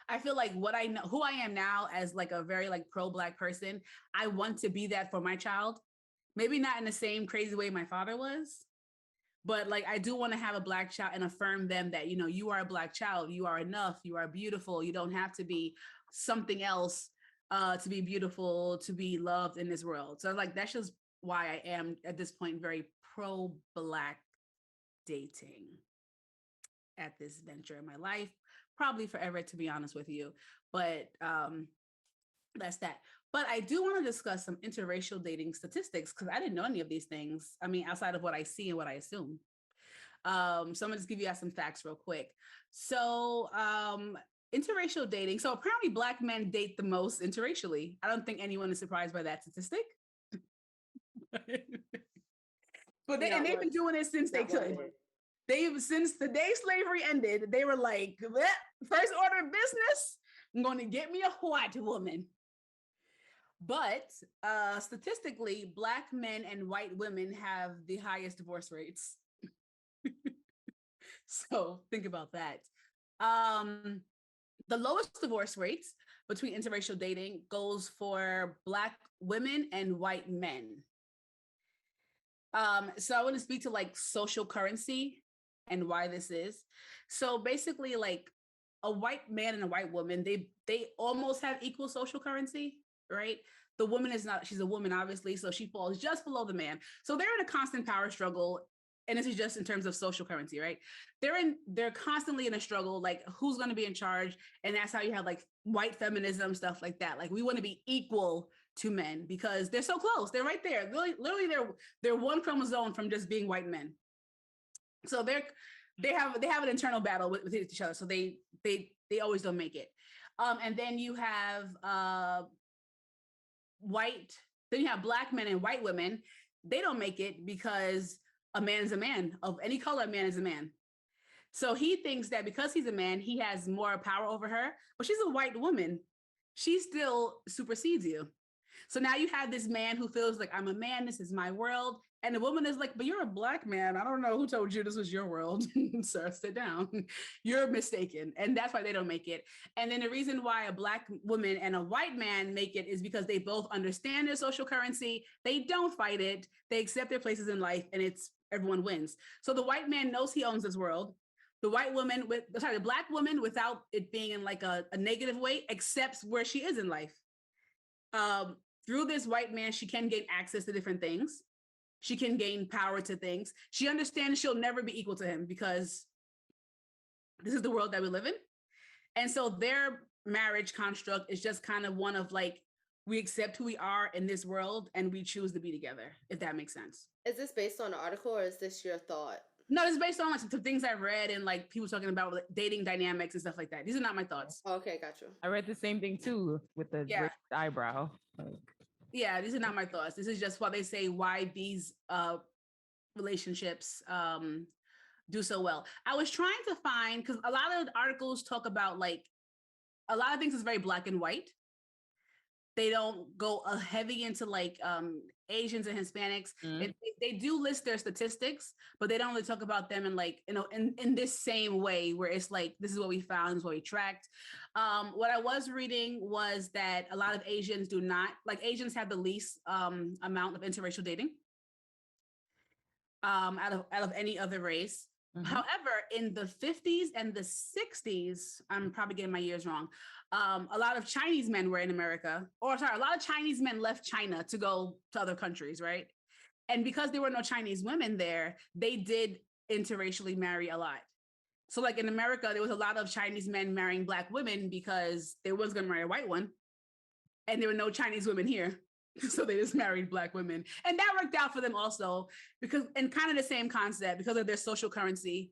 I feel like what I know, who I am now as like a very like pro-Black person, I want to be that for my child. Maybe not in the same crazy way my father was, but like I do want to have a Black child and affirm them that, you are a Black child, you are enough, you are beautiful, you don't have to be something else to be beautiful, to be loved in this world. So like that's just why I am at this point very pro-Black dating at this venture in my life, probably forever, to be honest with you. But that's that. But I do want to discuss some interracial dating statistics because I didn't know any of these things. I mean, outside of what I see and what I assume. So I'm gonna just give you guys some facts real quick. So interracial dating. So apparently Black men date the most interracially. I don't think anyone is surprised by that statistic. But they've been doing it since they could. Since the day slavery ended, they were like, first order of business, I'm going to get me a white woman. But statistically, Black men and white women have the highest divorce rates. So think about that. The lowest divorce rates between interracial dating goes for Black women and white men. So I want to speak to like social currency and why this is. So basically, like a white man and a white woman, they almost have equal social currency, right? The woman is not, she's a woman, obviously, so she falls just below the man. So they're in a constant power struggle. And this is just in terms of social currency, right? They're constantly in a struggle, like who's going to be in charge. And that's how you have like white feminism, stuff like that. Like we want to be equal to men because they're so close. They're right there. Literally they're one chromosome from just being white men. So they have an internal battle with each other. So they always don't make it. And then you have then you have Black men and white women. They don't make it because a man is a man of any color. A man is a man. So he thinks that because he's a man, he has more power over her, but she's a white woman. She still supersedes you. So now you have this man who feels like I'm a man, this is my world. And the woman is like, but you're a Black man. I don't know who told you this was your world. Sir, sit down. You're mistaken. And that's why they don't make it. And then the reason why a Black woman and a white man make it is because they both understand their social currency. They don't fight it. They accept their places in life and everyone wins. So the white man knows he owns this world. The the Black woman, without it being in like a negative way, accepts where she is in life. Through this white man, she can gain access to different things. She can gain power to things. She understands she'll never be equal to him because this is the world that we live in. And so their marriage construct is just kind of one of like, we accept who we are in this world and we choose to be together, if that makes sense. Is this based on an article or is this your thought? No, it's based on like some things I've read and like people talking about like, dating dynamics and stuff like that. These are not my thoughts. Okay, got you. I read the same thing too with the raised eyebrow. Yeah, these are not my thoughts. This is just what they say why these relationships do so well. I was trying to find, because a lot of articles talk about like a lot of things is very black and white. They don't go heavy into like Asians and Hispanics. They do list their statistics, but they don't really talk about them in like, in this same way where it's like, this is what we found, this is what we tracked. What I was reading was that a lot of Asians do not, like Asians have the least amount of interracial dating out of any other race. Mm-hmm. However, in the 50s and the 60s, I'm probably getting my years wrong, a lot of Chinese men were in America, a lot of Chinese men left China to go to other countries, right? And because there were no Chinese women there, they did interracially marry a lot. So like in America, there was a lot of Chinese men marrying Black women because they was going to marry a white one. And there were no Chinese women here. So they just married Black women. And that worked out for them also because, and kind of the same concept, because of their social currency.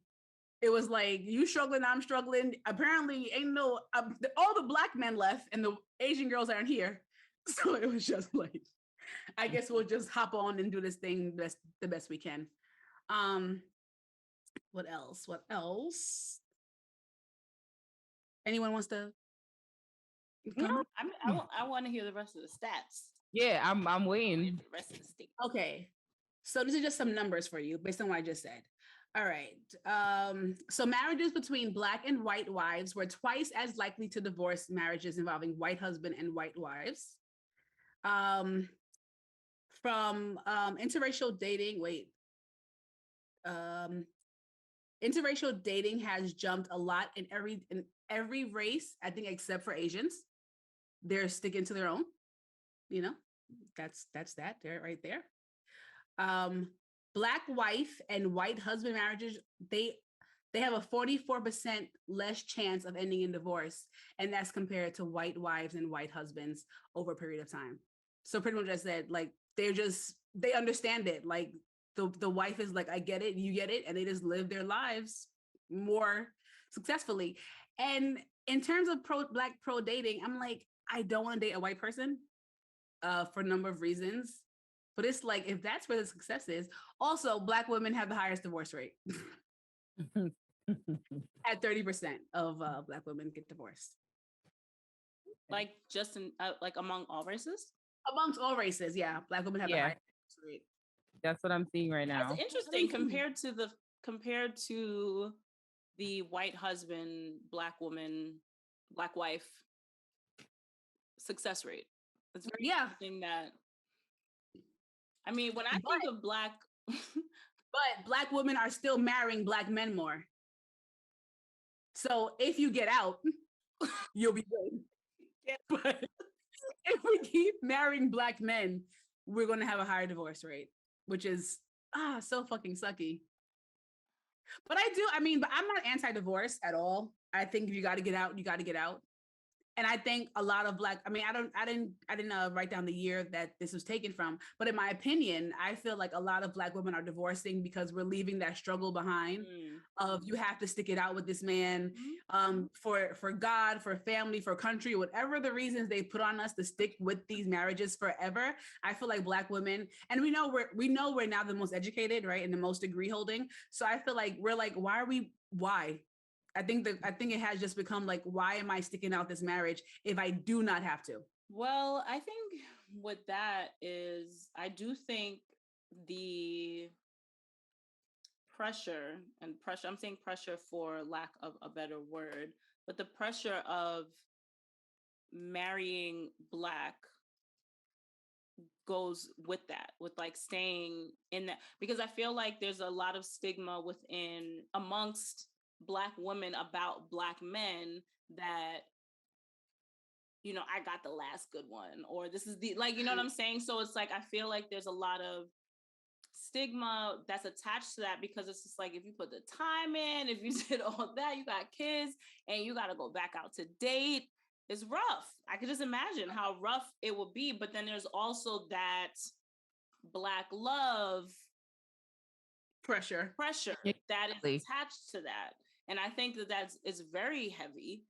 It was like, you struggling, I'm struggling. Apparently all the Black men left and the Asian girls aren't here. So it was just like, I guess we'll just hop on and do this thing the best we can. What else? Anyone wants to? I want to hear the rest of the stats. Yeah, I'm waiting. The rest of the state. Okay. So these are just some numbers for you based on what I just said. All right. So marriages between Black and white wives were twice as likely to divorce marriages involving white husband and white wives. Um, from interracial dating, um, interracial dating has jumped a lot in every race, I think, except for Asians. They're sticking to their own. You know, that's that. They're right there. Um, Black wife and white husband marriages, they have a 44% less chance of ending in divorce, and that's compared to white wives and white husbands over a period of time. So pretty much I said, like, they understand it. Like the wife is like, I get it, you get it, and they just live their lives more successfully. And in terms of Black pro dating, I'm like, I don't want to date a white person for a number of reasons. But it's like, if that's where the success is, also Black women have the highest divorce rate. At 30% of Black women get divorced. Like just in like among all races? Amongst all races, yeah. Black women have the highest divorce rate. That's what I'm seeing right now. That's interesting compared to the white husband, Black woman, Black wife success rate. It's very interesting that, I mean, when I think of Black but Black women are still marrying Black men more. So if you get out, you'll be good. But if we keep marrying Black men, we're going to have a higher divorce rate, which is so fucking sucky. But but I'm not anti-divorce at all. I think if you got to get out, you got to get out. And I think a lot of Black, I didn't write down the year that this was taken from, but in my opinion, I feel like a lot of Black women are divorcing because we're leaving that struggle behind of you have to stick it out with this man for God, for family, for country, whatever the reasons they put on us to stick with these marriages forever. I feel like Black women, and we know we're now the most educated, right? And the most degree holding. So I feel like we're like, why? I think it has just become like, why am I sticking out this marriage if I do not have to? Well, I think with that is, I do think the pressure, I'm saying pressure for lack of a better word, but the pressure of marrying Black goes with that, with like staying in that, because I feel like there's a lot of stigma amongst Black women about Black men that, you know, I got the last good one, or this is the, like, you know what I'm saying? So it's like, I feel like there's a lot of stigma that's attached to that, because it's just like, if you put the time in, if you did all that, you got kids and you got to go back out to date, it's rough. I could just imagine how rough it would be. But then there's also that Black love pressure that is attached to that. And I think that is very heavy,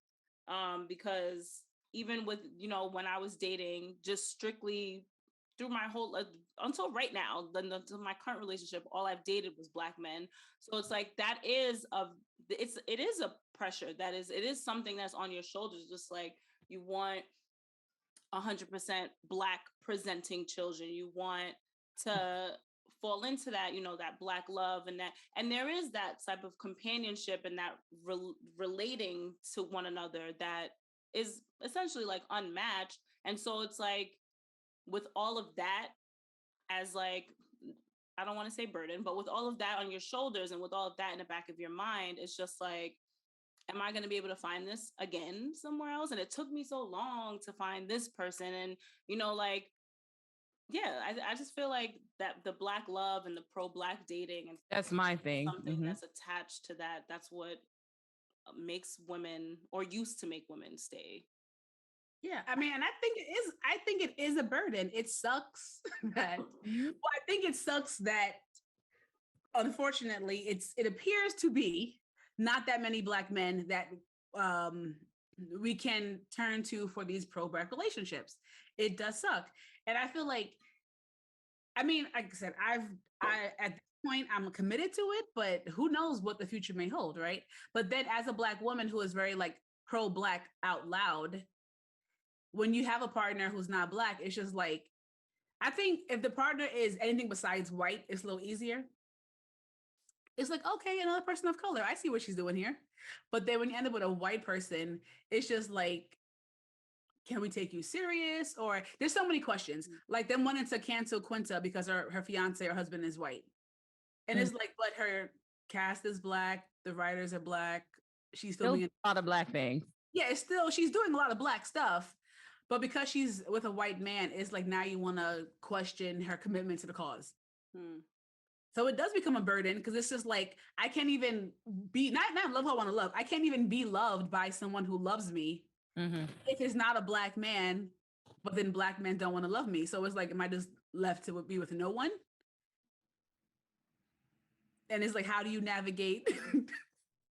because even with, you know, when I was dating, just strictly through my whole until right now, until my current relationship, all I've dated was Black men. So it's like, it is a pressure it is something that's on your shoulders. Just like, you want 100% Black presenting children, you want to fall into that, you know, that Black love, and there is that type of companionship and that relating to one another that is essentially like unmatched. And so it's like, with all of that as like, I don't want to say burden, but with all of that on your shoulders and with all of that in the back of your mind, it's just like, am I going to be able to find this again somewhere else? And it took me so long to find this person. And, you know, like, yeah, I just feel like that the Black love and the pro-Black dating, and that's my thing. Something that's attached to that. That's what makes women, or used to make women, stay. Yeah, I mean, and I think it is a burden. It sucks that, I think it sucks that, unfortunately, it appears to be not that many Black men that we can turn to for these pro-Black relationships. It does suck. And I feel like, I mean, like I said, at this point, I'm committed to it, but who knows what the future may hold, right? But then as a Black woman who is very like pro-Black out loud, when you have a partner who's not Black, it's just like, I think if the partner is anything besides white, it's a little easier. It's like, okay, another person of color. I see what she's doing here. But then when you end up with a white person, it's just like, can we take you serious? Or there's so many questions. Like them wanting to cancel Quinta because her fiance or husband is white. And it's like, but her cast is black, the writers are black, she's Still filming a lot of black things. Yeah, it's still she's doing a lot of black stuff. But because she's with a white man, it's like now you want to question her commitment to the cause. So it does become a burden because it's just like I can't even be not love who I want to love. I can't even be loved by someone who loves me if it's not a black man. But then black men don't want to love me. So it's like, am I just left to be with no one? And it's like, how do you navigate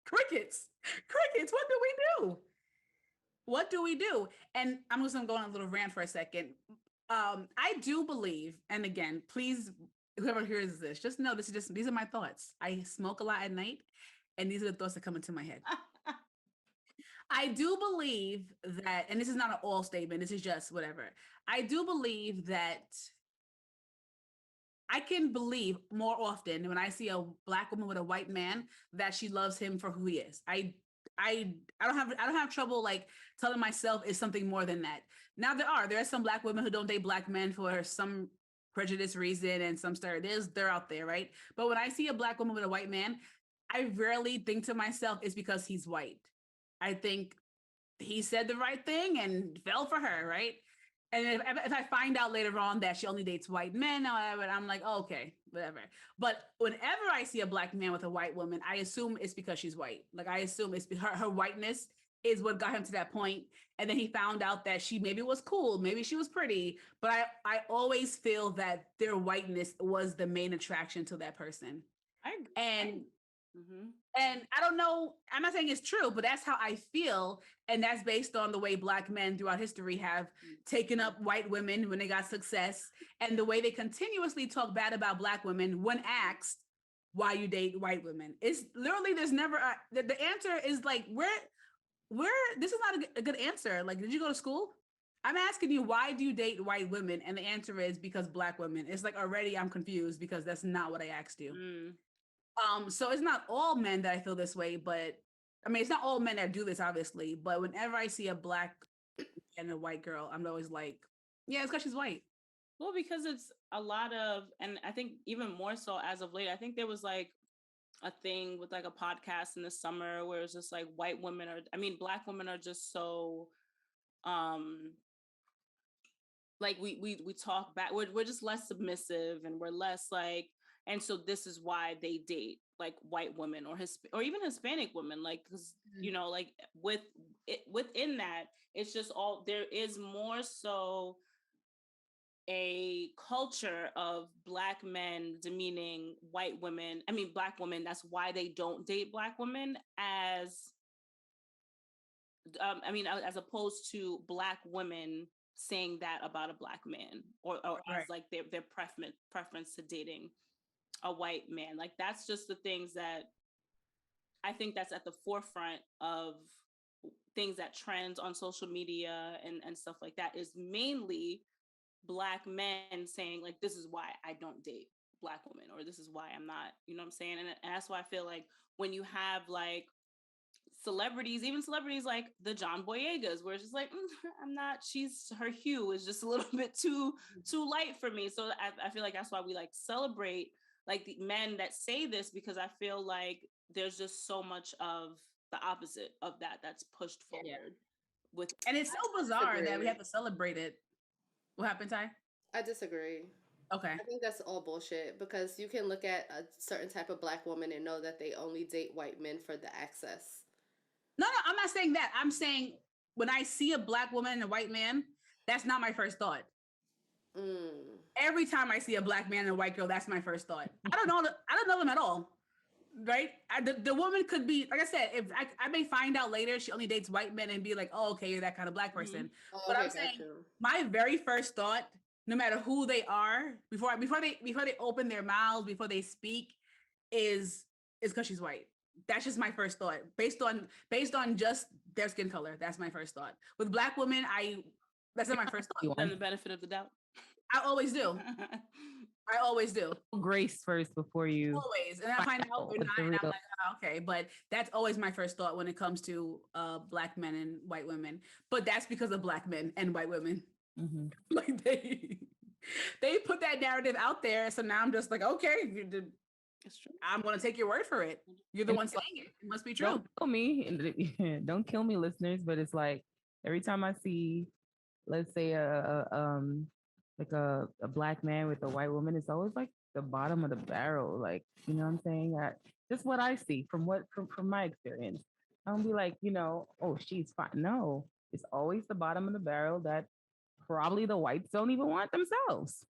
crickets? Crickets, what do we do? What do we do? And I'm just gonna go on a little rant for a second. I do believe, and again, please, whoever hears this, just know these are my thoughts. I smoke a lot at night, and these are the thoughts that come into my head. I do believe that, and this is not an all statement, this is just whatever. I do believe that I can believe more often when I see a black woman with a white man that she loves him for who he is. I don't have trouble like telling myself it's something more than that. Now there are some black women who don't date black men for some prejudice reason and some they're out there, right? But when I see a black woman with a white man, I rarely think to myself it's because he's white. I think he said the right thing and fell for her, right? And if I find out later on that she only dates white men, I'm like, oh, okay, whatever. But whenever I see a black man with a white woman, I assume it's because she's white. Like I assume it's her whiteness is what got him to that point. And then he found out that she maybe was cool, maybe she was pretty, but I always feel that their whiteness was the main attraction to that person. And I don't know, I'm not saying it's true, but that's how I feel. And that's based on the way black men throughout history have taken up white women when they got success and the way they continuously talk bad about black women when asked why you date white women. It's literally, there's never, the answer is like, this is not a good answer. Like, did you go to school? I'm asking you, why do you date white women? And the answer is because black women. It's like already I'm confused because that's not what I asked you. So it's not all men that I feel this way, but I mean, it's not all men that do this, obviously. But whenever I see a black and a white girl, I'm always like, yeah, it's because she's white. Well, because it's a lot of, and I think even more so as of late, I think there was like a thing with like a podcast in the summer where it's just like black women are just so, like we talk back, we're just less submissive and we're less like, and so this is why they date like white women or even Hispanic women, like, because you know, like within that, it's just all, there is more so a culture of black men demeaning white women. I mean, black women. That's why they don't date black women as as opposed to black women saying that about a black man or Right. as like their preference to dating a white man. Like that's just the things that I think that's at the forefront of things that trends on social media and stuff like that, is mainly black men saying like, this is why I don't date black women, or this is why I'm not, you know what I'm saying? And that's why I feel like when you have like celebrities, even celebrities like the John Boyegas, where it's just like, I'm not, her hue is just a little bit too light for me. So I feel like that's why we like celebrate like the men that say this, because I feel like there's just so much of the opposite of that that's pushed forward. And it's so bizarre that we have to celebrate it. What happened, Ty? I disagree. Okay. I think that's all bullshit, because you can look at a certain type of black woman and know that they only date white men for the access. No, I'm not saying that. I'm saying when I see a black woman and a white man, that's not my first thought. Every time I see a black man and a white girl, that's my first thought. I don't know them at all, right? The woman could be, like I said, if I may find out later she only dates white men and be like, oh, okay, you're that kind of black person. But I'm saying my very first thought, no matter who they are, before they open their mouths, before they speak, is because she's white. That's just my first thought, based on just their skin color. That's my first thought. With black women, that's not my first thought. And the benefit of the doubt. I always do. I always do. Grace first before you Always. And I find out or what not, the and I'm real. like, oh, okay. But that's always my first thought when it comes to black men and white women. But that's because of black men and white women. Mhm. Like they put that narrative out there. So now I'm just like, okay, It's true. I'm gonna take your word for it. You're the And one saying it. It must be true. don't kill me, don't kill me, listeners. But it's like every time I see, let's say like a black man with a white woman, it's always like the bottom of the barrel. Like, you know what I'm saying? Just what I see from my experience. I don't be like, oh, she's fine. No, it's always the bottom of the barrel that probably the whites don't even want themselves.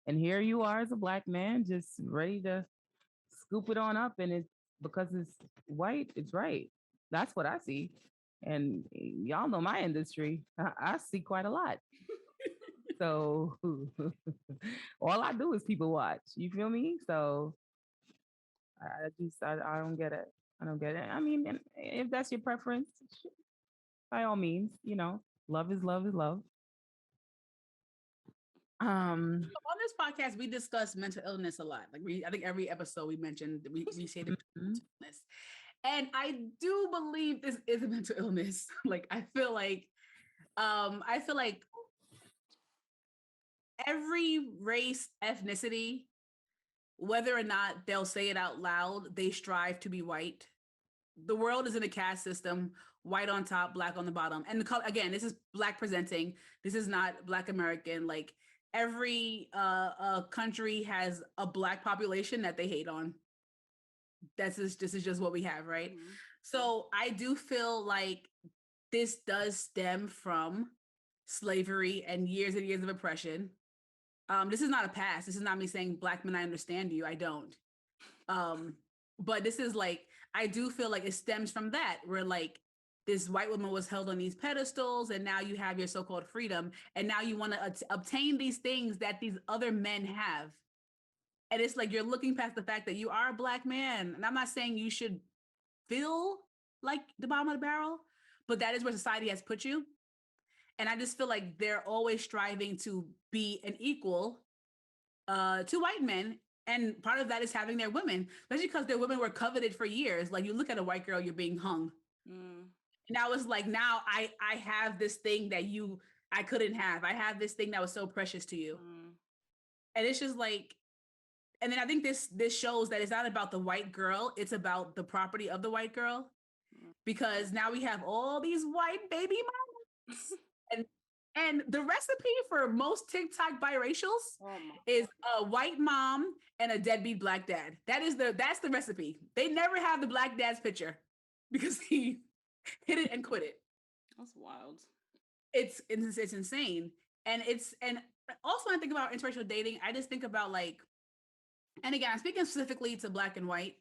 And here you are as a black man, just ready to scoop it on up, and it's because it's white, it's right. That's what I see. And y'all know my industry. I see quite a lot. So all I do is people watch. You feel me? So I don't get it. I don't get it. I mean, if that's your preference, by all means, love is love is love. On this podcast, we discuss mental illness a lot. Like I think every episode we mentioned we say the mental illness, and I do believe this is a mental illness. Like I feel like every race, ethnicity, whether or not they'll say it out loud, they strive to be white. The world is in a caste system, white on top, black on the bottom. And the color, again, this is black presenting. This is not black American. Like every country has a black population that they hate on. This is just what we have, right? Mm-hmm. So I do feel like this does stem from slavery and years of oppression. This is not a past. This is not me saying black men, I understand you. I don't. But this is like, I do feel like it stems from that, where like this white woman was held on these pedestals, and now you have your so-called freedom, and now you want to obtain these things that these other men have. And it's like you're looking past the fact that you are a black man. And I'm not saying you should feel like the bottom of the barrel, but that is where society has put you. And I just feel like they're always striving to be an equal to white men. And part of that is having their women, especially because their women were coveted for years. Like you look at a white girl, you're being hung. Mm. Now it's like, now I have this thing that I couldn't have. I have this thing that was so precious to you. Mm. And it's just like, and then I think this shows that it's not about the white girl. It's about the property of the white girl. Mm. Because now we have all these white baby mamas. And the recipe for most TikTok biracials is a white mom and a deadbeat black dad. That's the recipe. They never have the black dad's picture because he hit it and quit it. That's wild. It's insane. And also when I think about interracial dating, I just think about like, and again, I'm speaking specifically to black and white.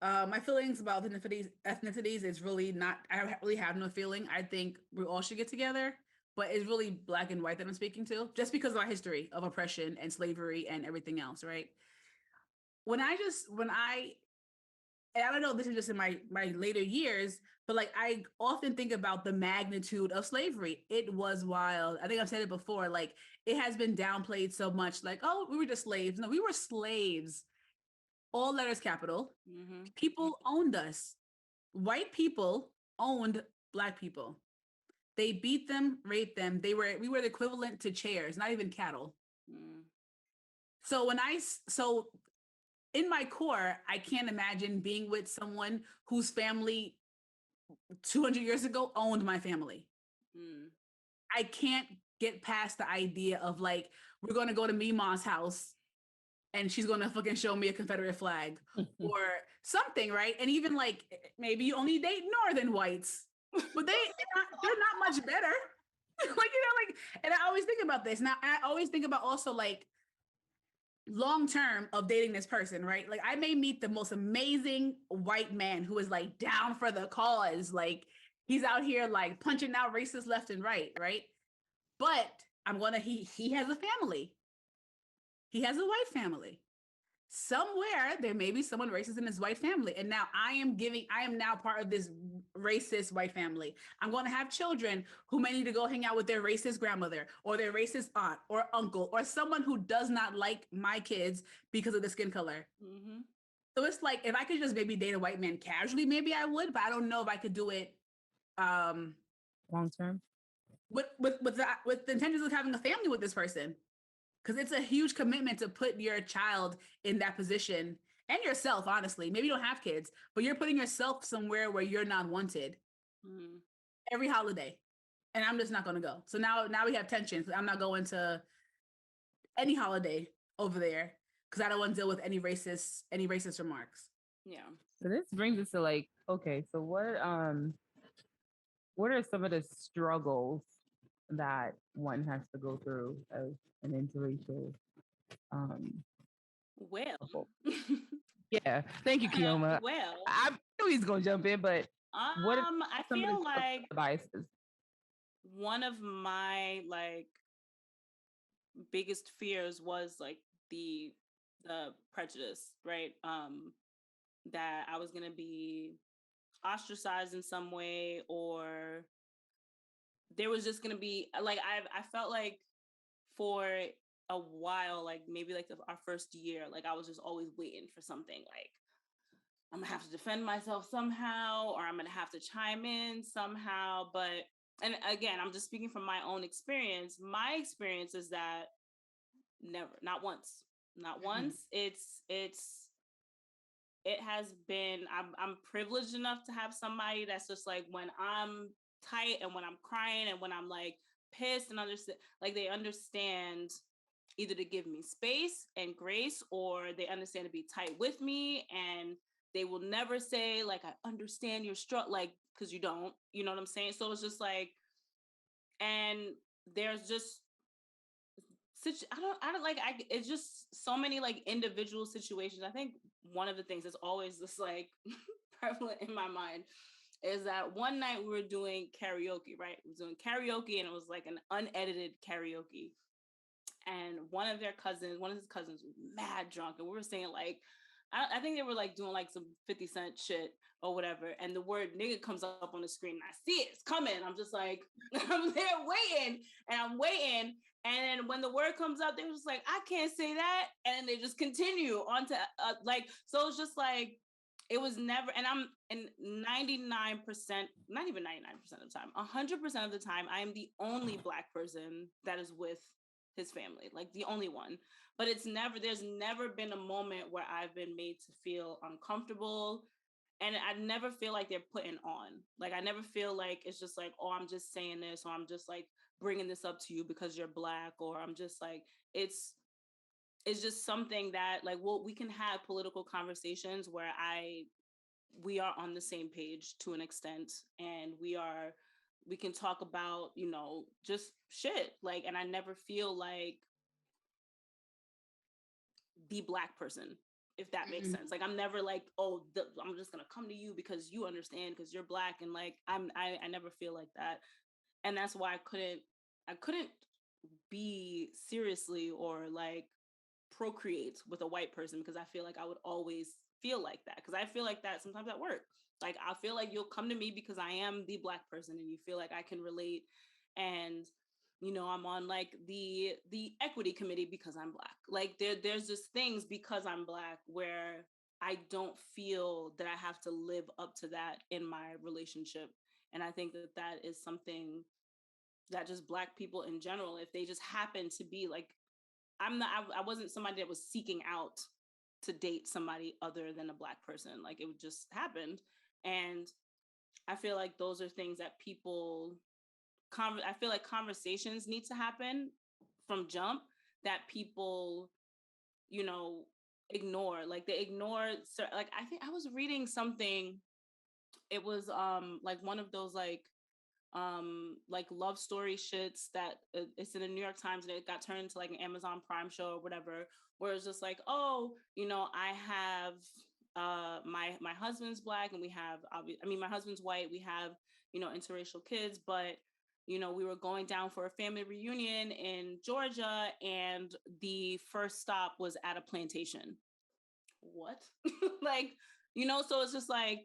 My feelings about ethnicities is really not, I really have no feeling. I think we all should get together. But it's really black and white that I'm speaking to, just because of our history of oppression and slavery and everything else, right? And I don't know, this is just in my later years, but like I often think about the magnitude of slavery. It was wild. I think I've said it before, like it has been downplayed so much, like, oh, we were just slaves. No, we were slaves. All letters capital. Mm-hmm. People owned us. White people owned black people. They beat them, raped them. We were the equivalent to chairs, not even cattle. Mm. So in my core, I can't imagine being with someone whose family 200 years ago owned my family. Mm. I can't get past the idea of like, we're going to go to Mima's house and she's going to fucking show me a Confederate flag or something, right? And even like, maybe you only date Northern whites, but they're not much better. And I always think about this. Now, I always think about also like long term of dating this person, right? Like I may meet the most amazing white man who is like down for the cause. Like he's out here like punching out racists left and right? But he has a family. He has a white family. somewhere there may be someone racist in this white family. And now I am now part of this racist white family. I'm going to have children who may need to go hang out with their racist grandmother or their racist aunt or uncle or someone who does not like my kids because of the skin color. Mm-hmm. So it's like, if I could just maybe date a white man casually, maybe I would, but I don't know if I could do it long term with the intentions of having a family with this person. Because it's a huge commitment to put your child in that position, and yourself, honestly. Maybe you don't have kids, but you're putting yourself somewhere where you're not wanted every holiday. And I'm just not going to go. So now we have tension. I'm not going to any holiday over there because I don't want to deal with any racist remarks. Yeah. So this brings us to like, okay, so what are some of the struggles that one has to go through as an interracial well yeah, thank you, Kioma. Well, I knew he's gonna jump in, but what are I feel like biases? One of my like biggest fears was like the prejudice, right? That I was gonna be ostracized in some way, or there was just gonna be like I felt like for a while, like maybe like our first year, like I was just always waiting for something, like I'm gonna have to defend myself somehow, or I'm gonna have to chime in somehow. But and again, I'm just speaking from my own experience. My experience is that never, not once, not once. It has been, I'm privileged enough to have somebody that's just like, when I'm tight and when I'm crying and when I'm like pissed and understand, like they understand either to give me space and grace, or they understand to be tight with me, and they will never say like, I understand your struggle, like, because you don't, you know what I'm saying? So it's just like, and there's just it's just so many like individual situations. I think one of the things that's always just like prevalent in my mind is that one night we were doing karaoke, right? We were doing karaoke, and it was like an unedited karaoke. And one of his cousins was mad drunk, and we were saying like, I think they were like doing like some 50 Cent shit or whatever. And the word nigga comes up on the screen, and I see it, it's coming. I'm just like, I'm there waiting, and I'm waiting. And then when the word comes up, they were just like, I can't say that. And then they just continue on to like, so it's just like, it was never, and I'm in 99%, not even 99% of the time, 100% of the time, I am the only Black person that is with his family, like the only one. But there's never been a moment where I've been made to feel uncomfortable. And I never feel like they're putting on. Like, I never feel like it's just like, oh, I'm just saying this, or I'm just like bringing this up to you because you're Black, or I'm just like, it's just something that like, well, we can have political conversations where we are on the same page to an extent, and we can talk about, you know, just shit, like, and I never feel like the Black person, if that makes sense. Like, I'm never like, oh, I'm just gonna come to you because you understand, because you're Black, and like I never feel like that. And that's why I couldn't be seriously or like procreate with a white person, because I feel like I would always feel like that, because I feel like that sometimes at work. Like, I feel like you'll come to me because I am the Black person, and you feel like I can relate. And you know, I'm on like the equity committee because I'm Black. Like, there's just things because I'm Black where I don't feel that I have to live up to that in my relationship. And I think that that is something that just Black people in general, if they just happen to be like, I wasn't somebody that was seeking out to date somebody other than a Black person. Like, it just happened. And I feel like those are things that I feel like conversations need to happen from jump, that people, you know, ignore. Like, they ignore, like, I think I was reading something. It was like one of those like love story shits that it's in the New York Times, and it got turned into like an Amazon Prime show or whatever, where it's just like, oh, you know, I have my husband's Black, and we have my husband's white, we have, you know, interracial kids, but you know, we were going down for a family reunion in Georgia, and the first stop was at a plantation. what? Like, so it's just like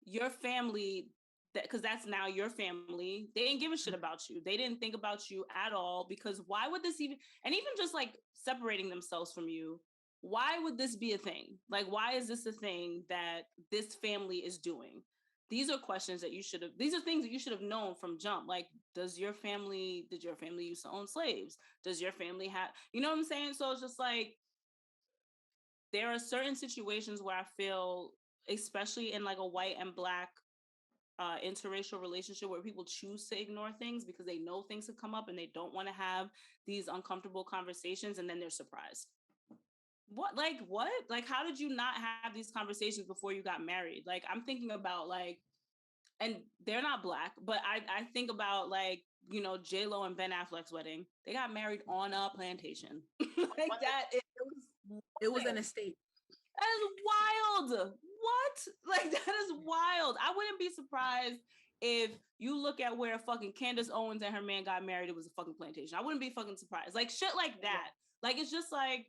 your family, because that's now your family. They didn't give a shit about you. They didn't think about you at all, because why would this even, and even just like separating themselves from you, why would this be a thing? Like, why is this a thing that this family is doing? These are questions that these are things that you should have known from jump. Like, did your family used to own slaves? Does your family have, you know what I'm saying? So it's just like, there are certain situations where I feel, especially in like a white and black interracial relationship, where people choose to ignore things because they know things have come up and they don't want to have these uncomfortable conversations, and then they're surprised. What? Like, how did you not have these conversations before you got married? Like, I'm thinking about like, and they're not black, but I think about like, J-Lo and Ben Affleck's wedding. They got married on a plantation. Like that. It was an estate. That is wild. What? Like, that is wild. I wouldn't be surprised if you look at where fucking Candace Owens and her man got married, it was a fucking plantation. I wouldn't be fucking surprised. Like, shit like that. Like, it's just like,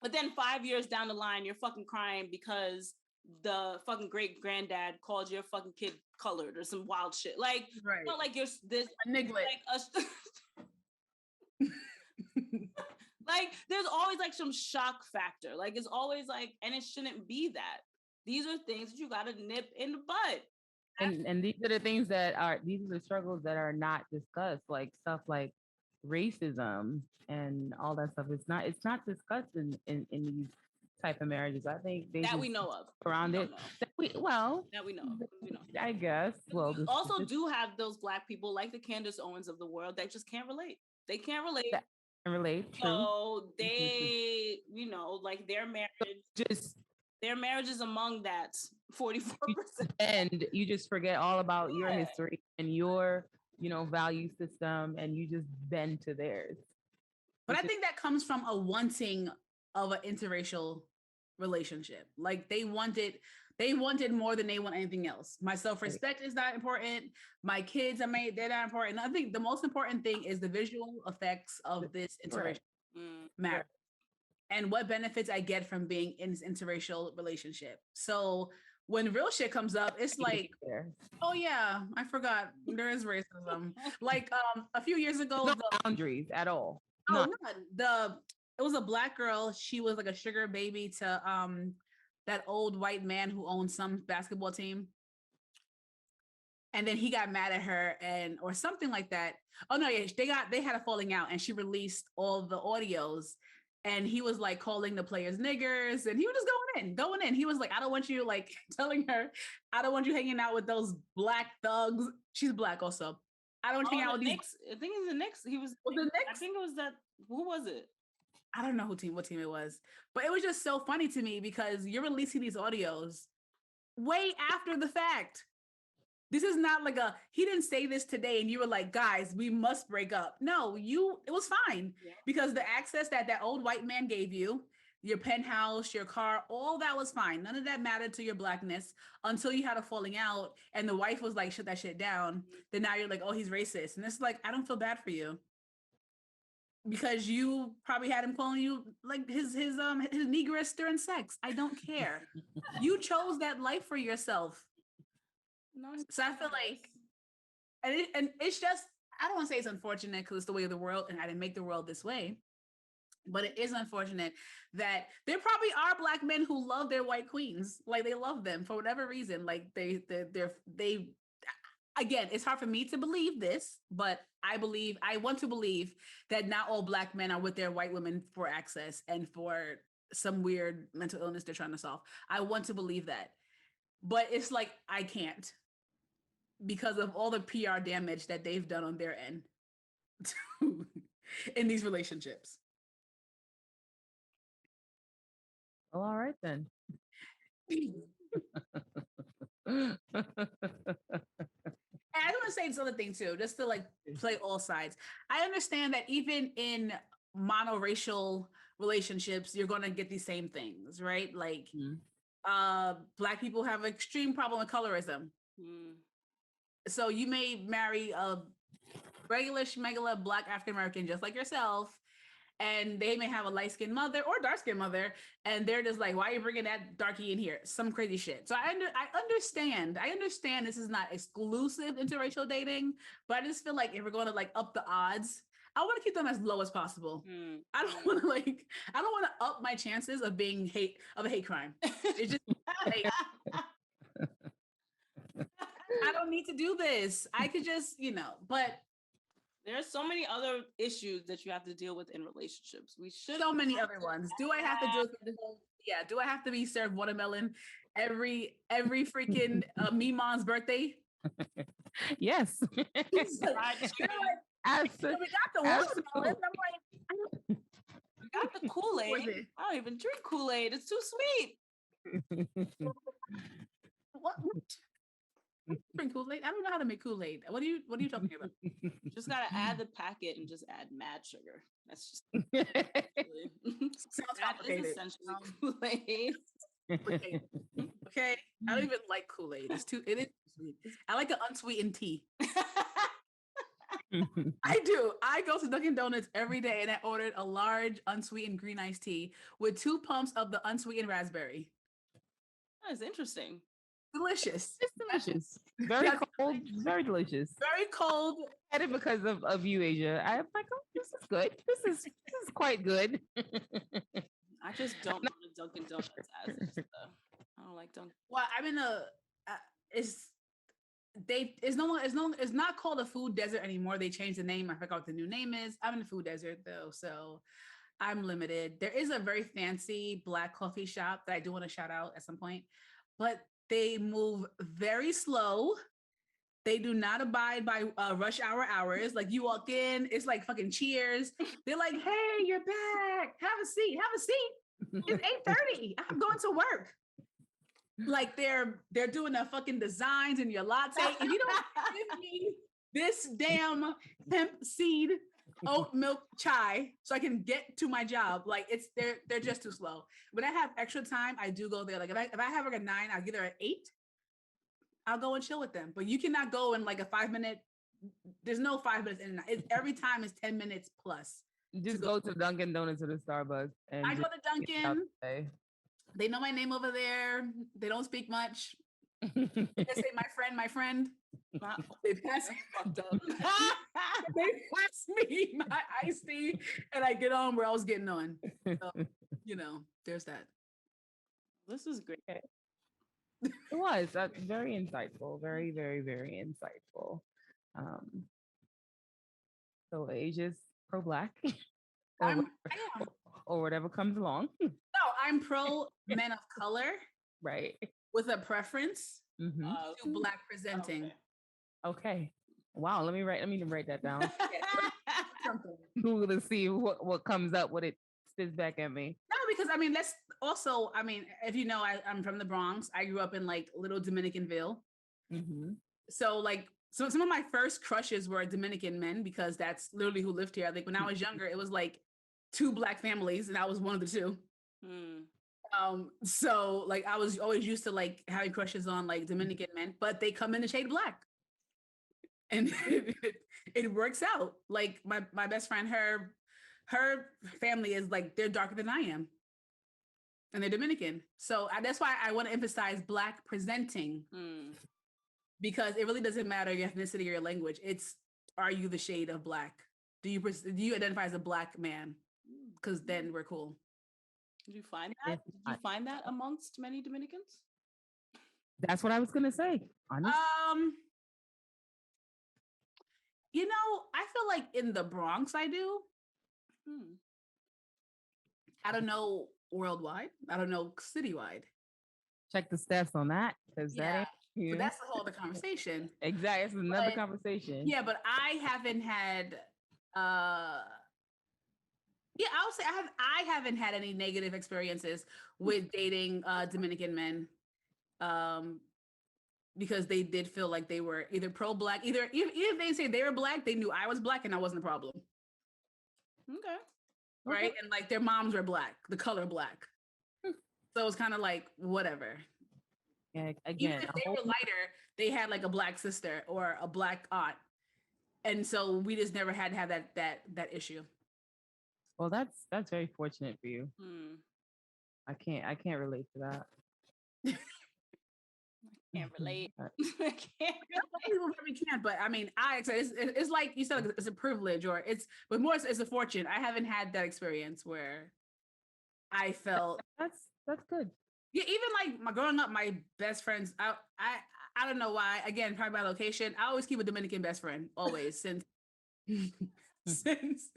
but then 5 years down the line, you're fucking crying because the fucking great granddad called your fucking kid colored or some wild shit. Like, right. Like you're this a niglet. Like, there's always like some shock factor. Like, it's always like, and it shouldn't be that. These are things that you got to nip in the bud. And these are the these are the struggles that are not discussed, like stuff like racism and all that stuff. It's not discussed in these type of marriages. I think we know of around it. That we know. I guess. Well, we also do have those black people like the Candace Owens of the world that just can't relate. They can't relate. True. So they, like their marriage is among that 44%. And you just forget all about your history and your, value system, and you just bend to theirs. But I think that comes from a wanting of an interracial relationship. Like, they wanted more than they want anything else. My self-respect is not important. My kids they're not important. I think the most important thing is the visual effects of this interracial marriage and what benefits I get from being in this interracial relationship. So when real shit comes up, it's like, oh yeah, I forgot there is racism. Like a few years ago, no boundaries at all. Oh, none. It was a black girl. She was like a sugar baby to that old white man who owned some basketball team. And then he got mad at her or something like that. Oh no, yeah, they had a falling out, and she released all the audios, and he was like calling the players niggers, and he was just going in. He was like, I don't want you, like, telling her, I don't want you hanging out with those black thugs. She's black also. I don't hang out with these. I think it's the Knicks. He was the Knicks? I think it was that. Who was it? I don't know what team it was, but it was just so funny to me because you're releasing these audios way after the fact. This is not like he didn't say this today and you were like, guys, we must break up. No, it was fine because the access that old white man gave you, your penthouse, your car, all that was fine. None of that mattered to your blackness until you had a falling out and the wife was like, shut that shit down. Then now you're like, oh, he's racist. And it's like, I don't feel bad for you. Because you probably had him calling you like his negress during sex. I don't care. You chose that life for yourself. No, so I feel like, and it's just, I don't want to say it's unfortunate because it's the way of the world and I didn't make the world this way, but it is unfortunate that there probably are black men who love their white queens. Like, they love them for whatever reason. Like they again, it's hard for me to believe this, but I want to believe that not all black men are with their white women for access and for some weird mental illness they're trying to solve. I want to believe that, but it's like, I can't, because of all the PR damage that they've done on their end in these relationships. Well, all right then. And I want to say this other thing too, just to like play all sides. I understand that even in monoracial relationships, you're going to get these same things, right? Like, black people have an extreme problem with colorism. So you may marry a regular schmegula black African American just like yourself, and they may have a light-skinned mother or dark-skinned mother, and they're just like, why are you bringing that darkie in here? Some crazy shit. So I understand this is not exclusive interracial dating, but I just feel like if we're going to like up the odds, I want to keep them as low as possible. I don't want to up my chances of being a hate crime. It's just like, I don't need to do this. I could just, but there's so many other issues that you have to deal with in relationships. We should so many other ones. Do I have to do it? Yeah. Do I have to be served watermelon every freaking Mimon's birthday? Yes. We got the watermelon. I'm like, we got the Kool-Aid. I don't even drink Kool-Aid. It's too sweet. What? Drink Kool-Aid? I don't know how to make Kool-Aid. What are you talking about? You just gotta add the packet and just add mad sugar. That's just sounds complicated. Essentially Kool-Aid. Okay, I don't even like Kool-Aid. It is too sweet. I like an unsweetened tea. I do. I go to Dunkin' Donuts every day and I ordered a large unsweetened green iced tea with 2 pumps of the unsweetened raspberry. That's interesting. Delicious. It's delicious. Very cold. Very delicious. Very cold. I had it because of you, Asia. I'm like, oh, this is good. This is quite good. I just don't know the Dunkin' Donuts as I don't like Dunkin'. Well, I'm in it's not called a food desert anymore. They changed the name. I forgot what the new name is. I'm in the food desert though, so I'm limited. There is a very fancy black coffee shop that I do want to shout out at some point, but they move very slow. They do not abide by rush hour hours. Like you walk in, it's like fucking cheers. They're like, "Hey, you're back. Have a seat. Have a seat. It's 8:30. I'm going to work." Like they're doing the fucking designs in your latte. If you don't give me this damn hemp seed oat milk chai so I can get to my job, like they're just too slow. When I have extra time, I do go there. Like if I have like a 9, I'll get there at 8. I'll go and chill with them. But you cannot go in like a 5-minute. There's no 5 minutes in and out. Every time is 10 minutes plus. You just go to Dunkin' Donuts or the Starbucks. And I go to Dunkin'. They know my name over there. They don't speak much. They say my friend. They pass me fucked up. They pass me my iced tea, and I get on where I was getting on. So, there's that. This is great. It was very insightful. Very, very, very insightful. So Asia's pro-Black. Or whatever comes along. No, I'm pro men of color. Right. With a preference to Black presenting. Okay. Wow. Let me write that down. Google to see what comes up, what it spits back at me. No, because if you know, I'm from the Bronx. I grew up in like little Dominicanville. Mm-hmm. So like, so some of my first crushes were Dominican men because that's literally who lived here. Like when I was younger, it was like 2 Black families and I was one of the 2. So like I was always used to like having crushes on like Dominican men, but they come in the shade Black. And it works out. Like my best friend, her family is like, they're darker than I am. And they're Dominican. So that's why I want to emphasize Black presenting. Because it really doesn't matter your ethnicity or your language. It's, are you the shade of Black? Do you identify as a Black man? Because then we're cool. Did you find that? Did you find that amongst many Dominicans? That's what I was gonna say. Honestly. I feel like in the Bronx I do. I don't know worldwide. I don't know citywide. Check the stats on that because that ain't. So that's the whole other conversation. Exactly, it's another conversation. Yeah, but I haven't had. I'll say I haven't had any negative experiences with dating Dominican men, because they did feel like they were either pro-Black, either if they say they were Black, they knew I was Black and I wasn't a problem. Okay. Right, and like their moms were Black, the color Black, so it's kind of like whatever. Yeah, again, even if they were lighter, they had like a Black sister or a Black aunt, and so we just never had to have that issue. Well, that's very fortunate for you. Hmm. I can't relate to that. Can't relate. Uh, I can't. Some people probably can't, but I mean, it's like you said, like, it's a privilege, or but more it's a fortune. I haven't had that experience where I felt, that's good. yeah, even like my growing up, my best friends, I don't know why. Again, probably by location, I always keep a Dominican best friend always since since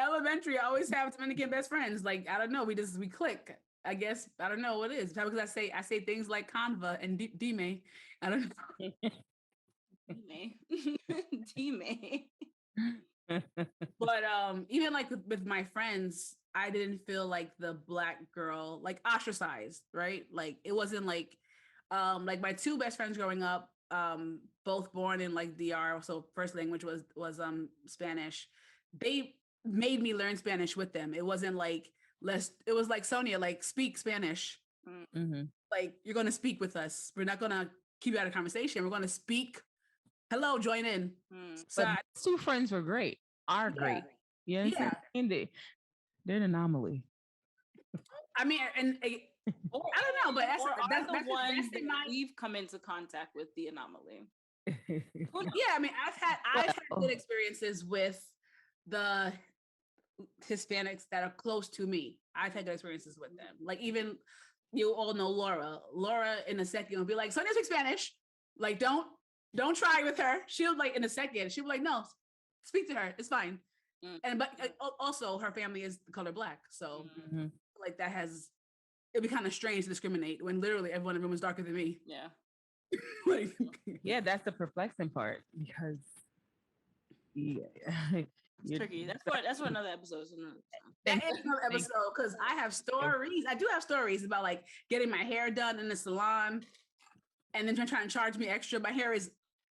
elementary. I always have Dominican best friends. Like I don't know, we click. I guess I don't know what it is. Probably because I say things like conva and dime. I don't know. Dime. Dime. But even like with my friends, I didn't feel like the black girl, like ostracized, right? Like it wasn't like my two best friends growing up, both born in like DR, so first language was Spanish. They made me learn Spanish with them. It wasn't like it was like, Sonia, like, speak Spanish. Mm-hmm. Like, you're gonna speak with us. We're not gonna keep you out of conversation. We're gonna speak. Hello, join in. So But those two friends were great. Are great. You know what I'm yeah. saying? They're an anomaly. I mean, and I don't know, but or are that's the ones in my, we've come into contact with the anomaly? yeah. I mean, I've had good experiences with the Hispanics that are close to me. I've had good experiences with them. Like, even you all know Laura. Laura in a second will be like, "Sonia speaks Spanish." Like, don't try with her. She'll, like, in a second she'll be like, "No, speak to her. It's fine." And but also her family is the color black, so like that has, it'd be kind of strange to discriminate when literally everyone in the room is darker than me. Yeah. Like, Yeah, that's the perplexing part because It's tricky. That's for another episode. that is another episode, because I have stories. I do have stories about like getting my hair done in the salon and then trying to charge me extra. My hair is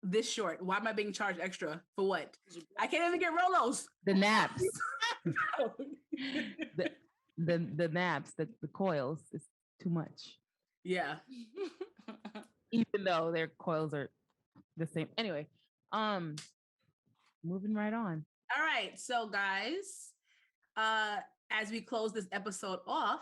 this short. Why am I being charged extra for what? I can't even get Rolos. The naps. the naps, the coils is too much. Yeah. Even though their coils are the same. Anyway, moving right on. All right. So guys, as we close this episode off,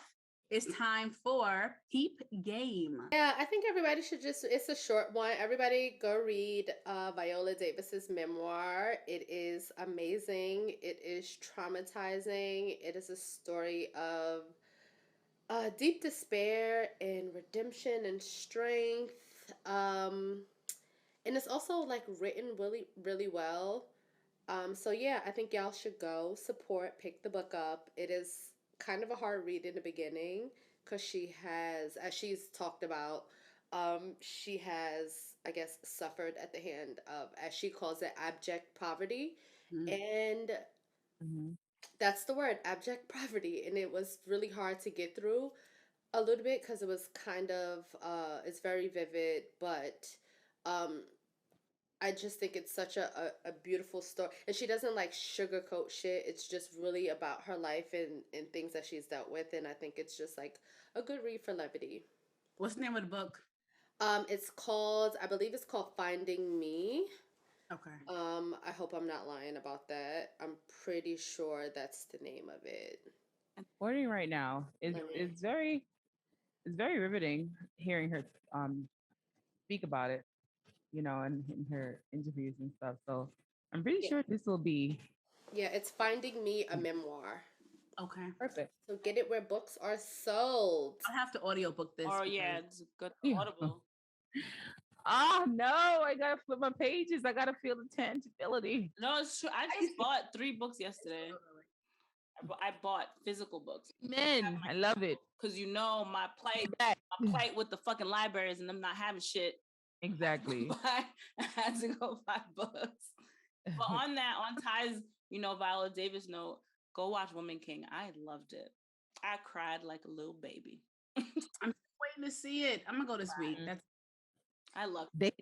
it's time for Peep Game. Yeah, I think everybody should it's a short one. Everybody go read Viola Davis's memoir. It is amazing. It is traumatizing. It is a story of deep despair and redemption and strength. And it's also like written really, really well. So yeah, I think y'all should go support, pick the book up. It is kind of a hard read in the beginning because she has, as she's talked about, she has, I guess, suffered at the hand of, as she calls it, abject poverty. And that's the word, abject poverty. And it was really hard to get through a little bit because it was kind of, it's very vivid, but I just think it's such a beautiful story. And she doesn't like sugarcoat shit. It's just really about her life and things that she's dealt with. And I think it's just like a good read for levity. What's the name of the book? It's called, I believe it's called Finding Me. Okay. I hope I'm not lying about that. I'm pretty sure that's the name of it. I'm quoting right now. It's very riveting hearing her speak about it, you know, in her interviews and stuff. So I'm pretty sure this will be. Yeah, it's Finding Me, a memoir. Okay. Perfect. So get it where books are sold. I'll have to audiobook this. Oh yeah, it's a good Audible. Oh no, I gotta flip my pages. I gotta feel the tangibility. No, it's true. I just bought 3 books yesterday. I bought physical books. Men, I love it. Because you know my plight with the fucking libraries and them not having shit. Exactly. I had to go buy books. But on Ty's, Viola Davis note, go watch Woman King. I loved it. I cried like a little baby. I'm waiting to see it. I'm gonna go this week. I love it.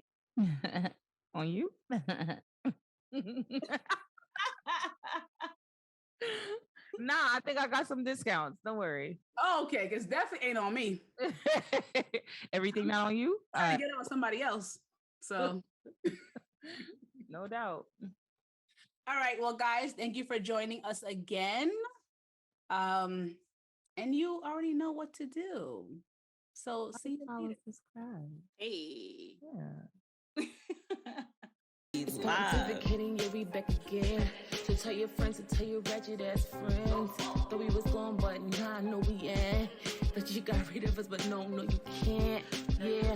On you? Nah, I think I got some discounts. Don't worry. Oh, okay, because definitely ain't on me. Everything not on you? I'm trying to get it on somebody else. So no doubt. All right. Well, guys, thank you for joining us again. And you already know what to do. So see you Follow, later. subscribe. Hey. Yeah. It's pontificating, yeah, we back again. To tell your friends, to tell your wretched ass friends. Thought we was gone, but nah, no, we ain't. That you got rid of us, but no, you can't. Yeah.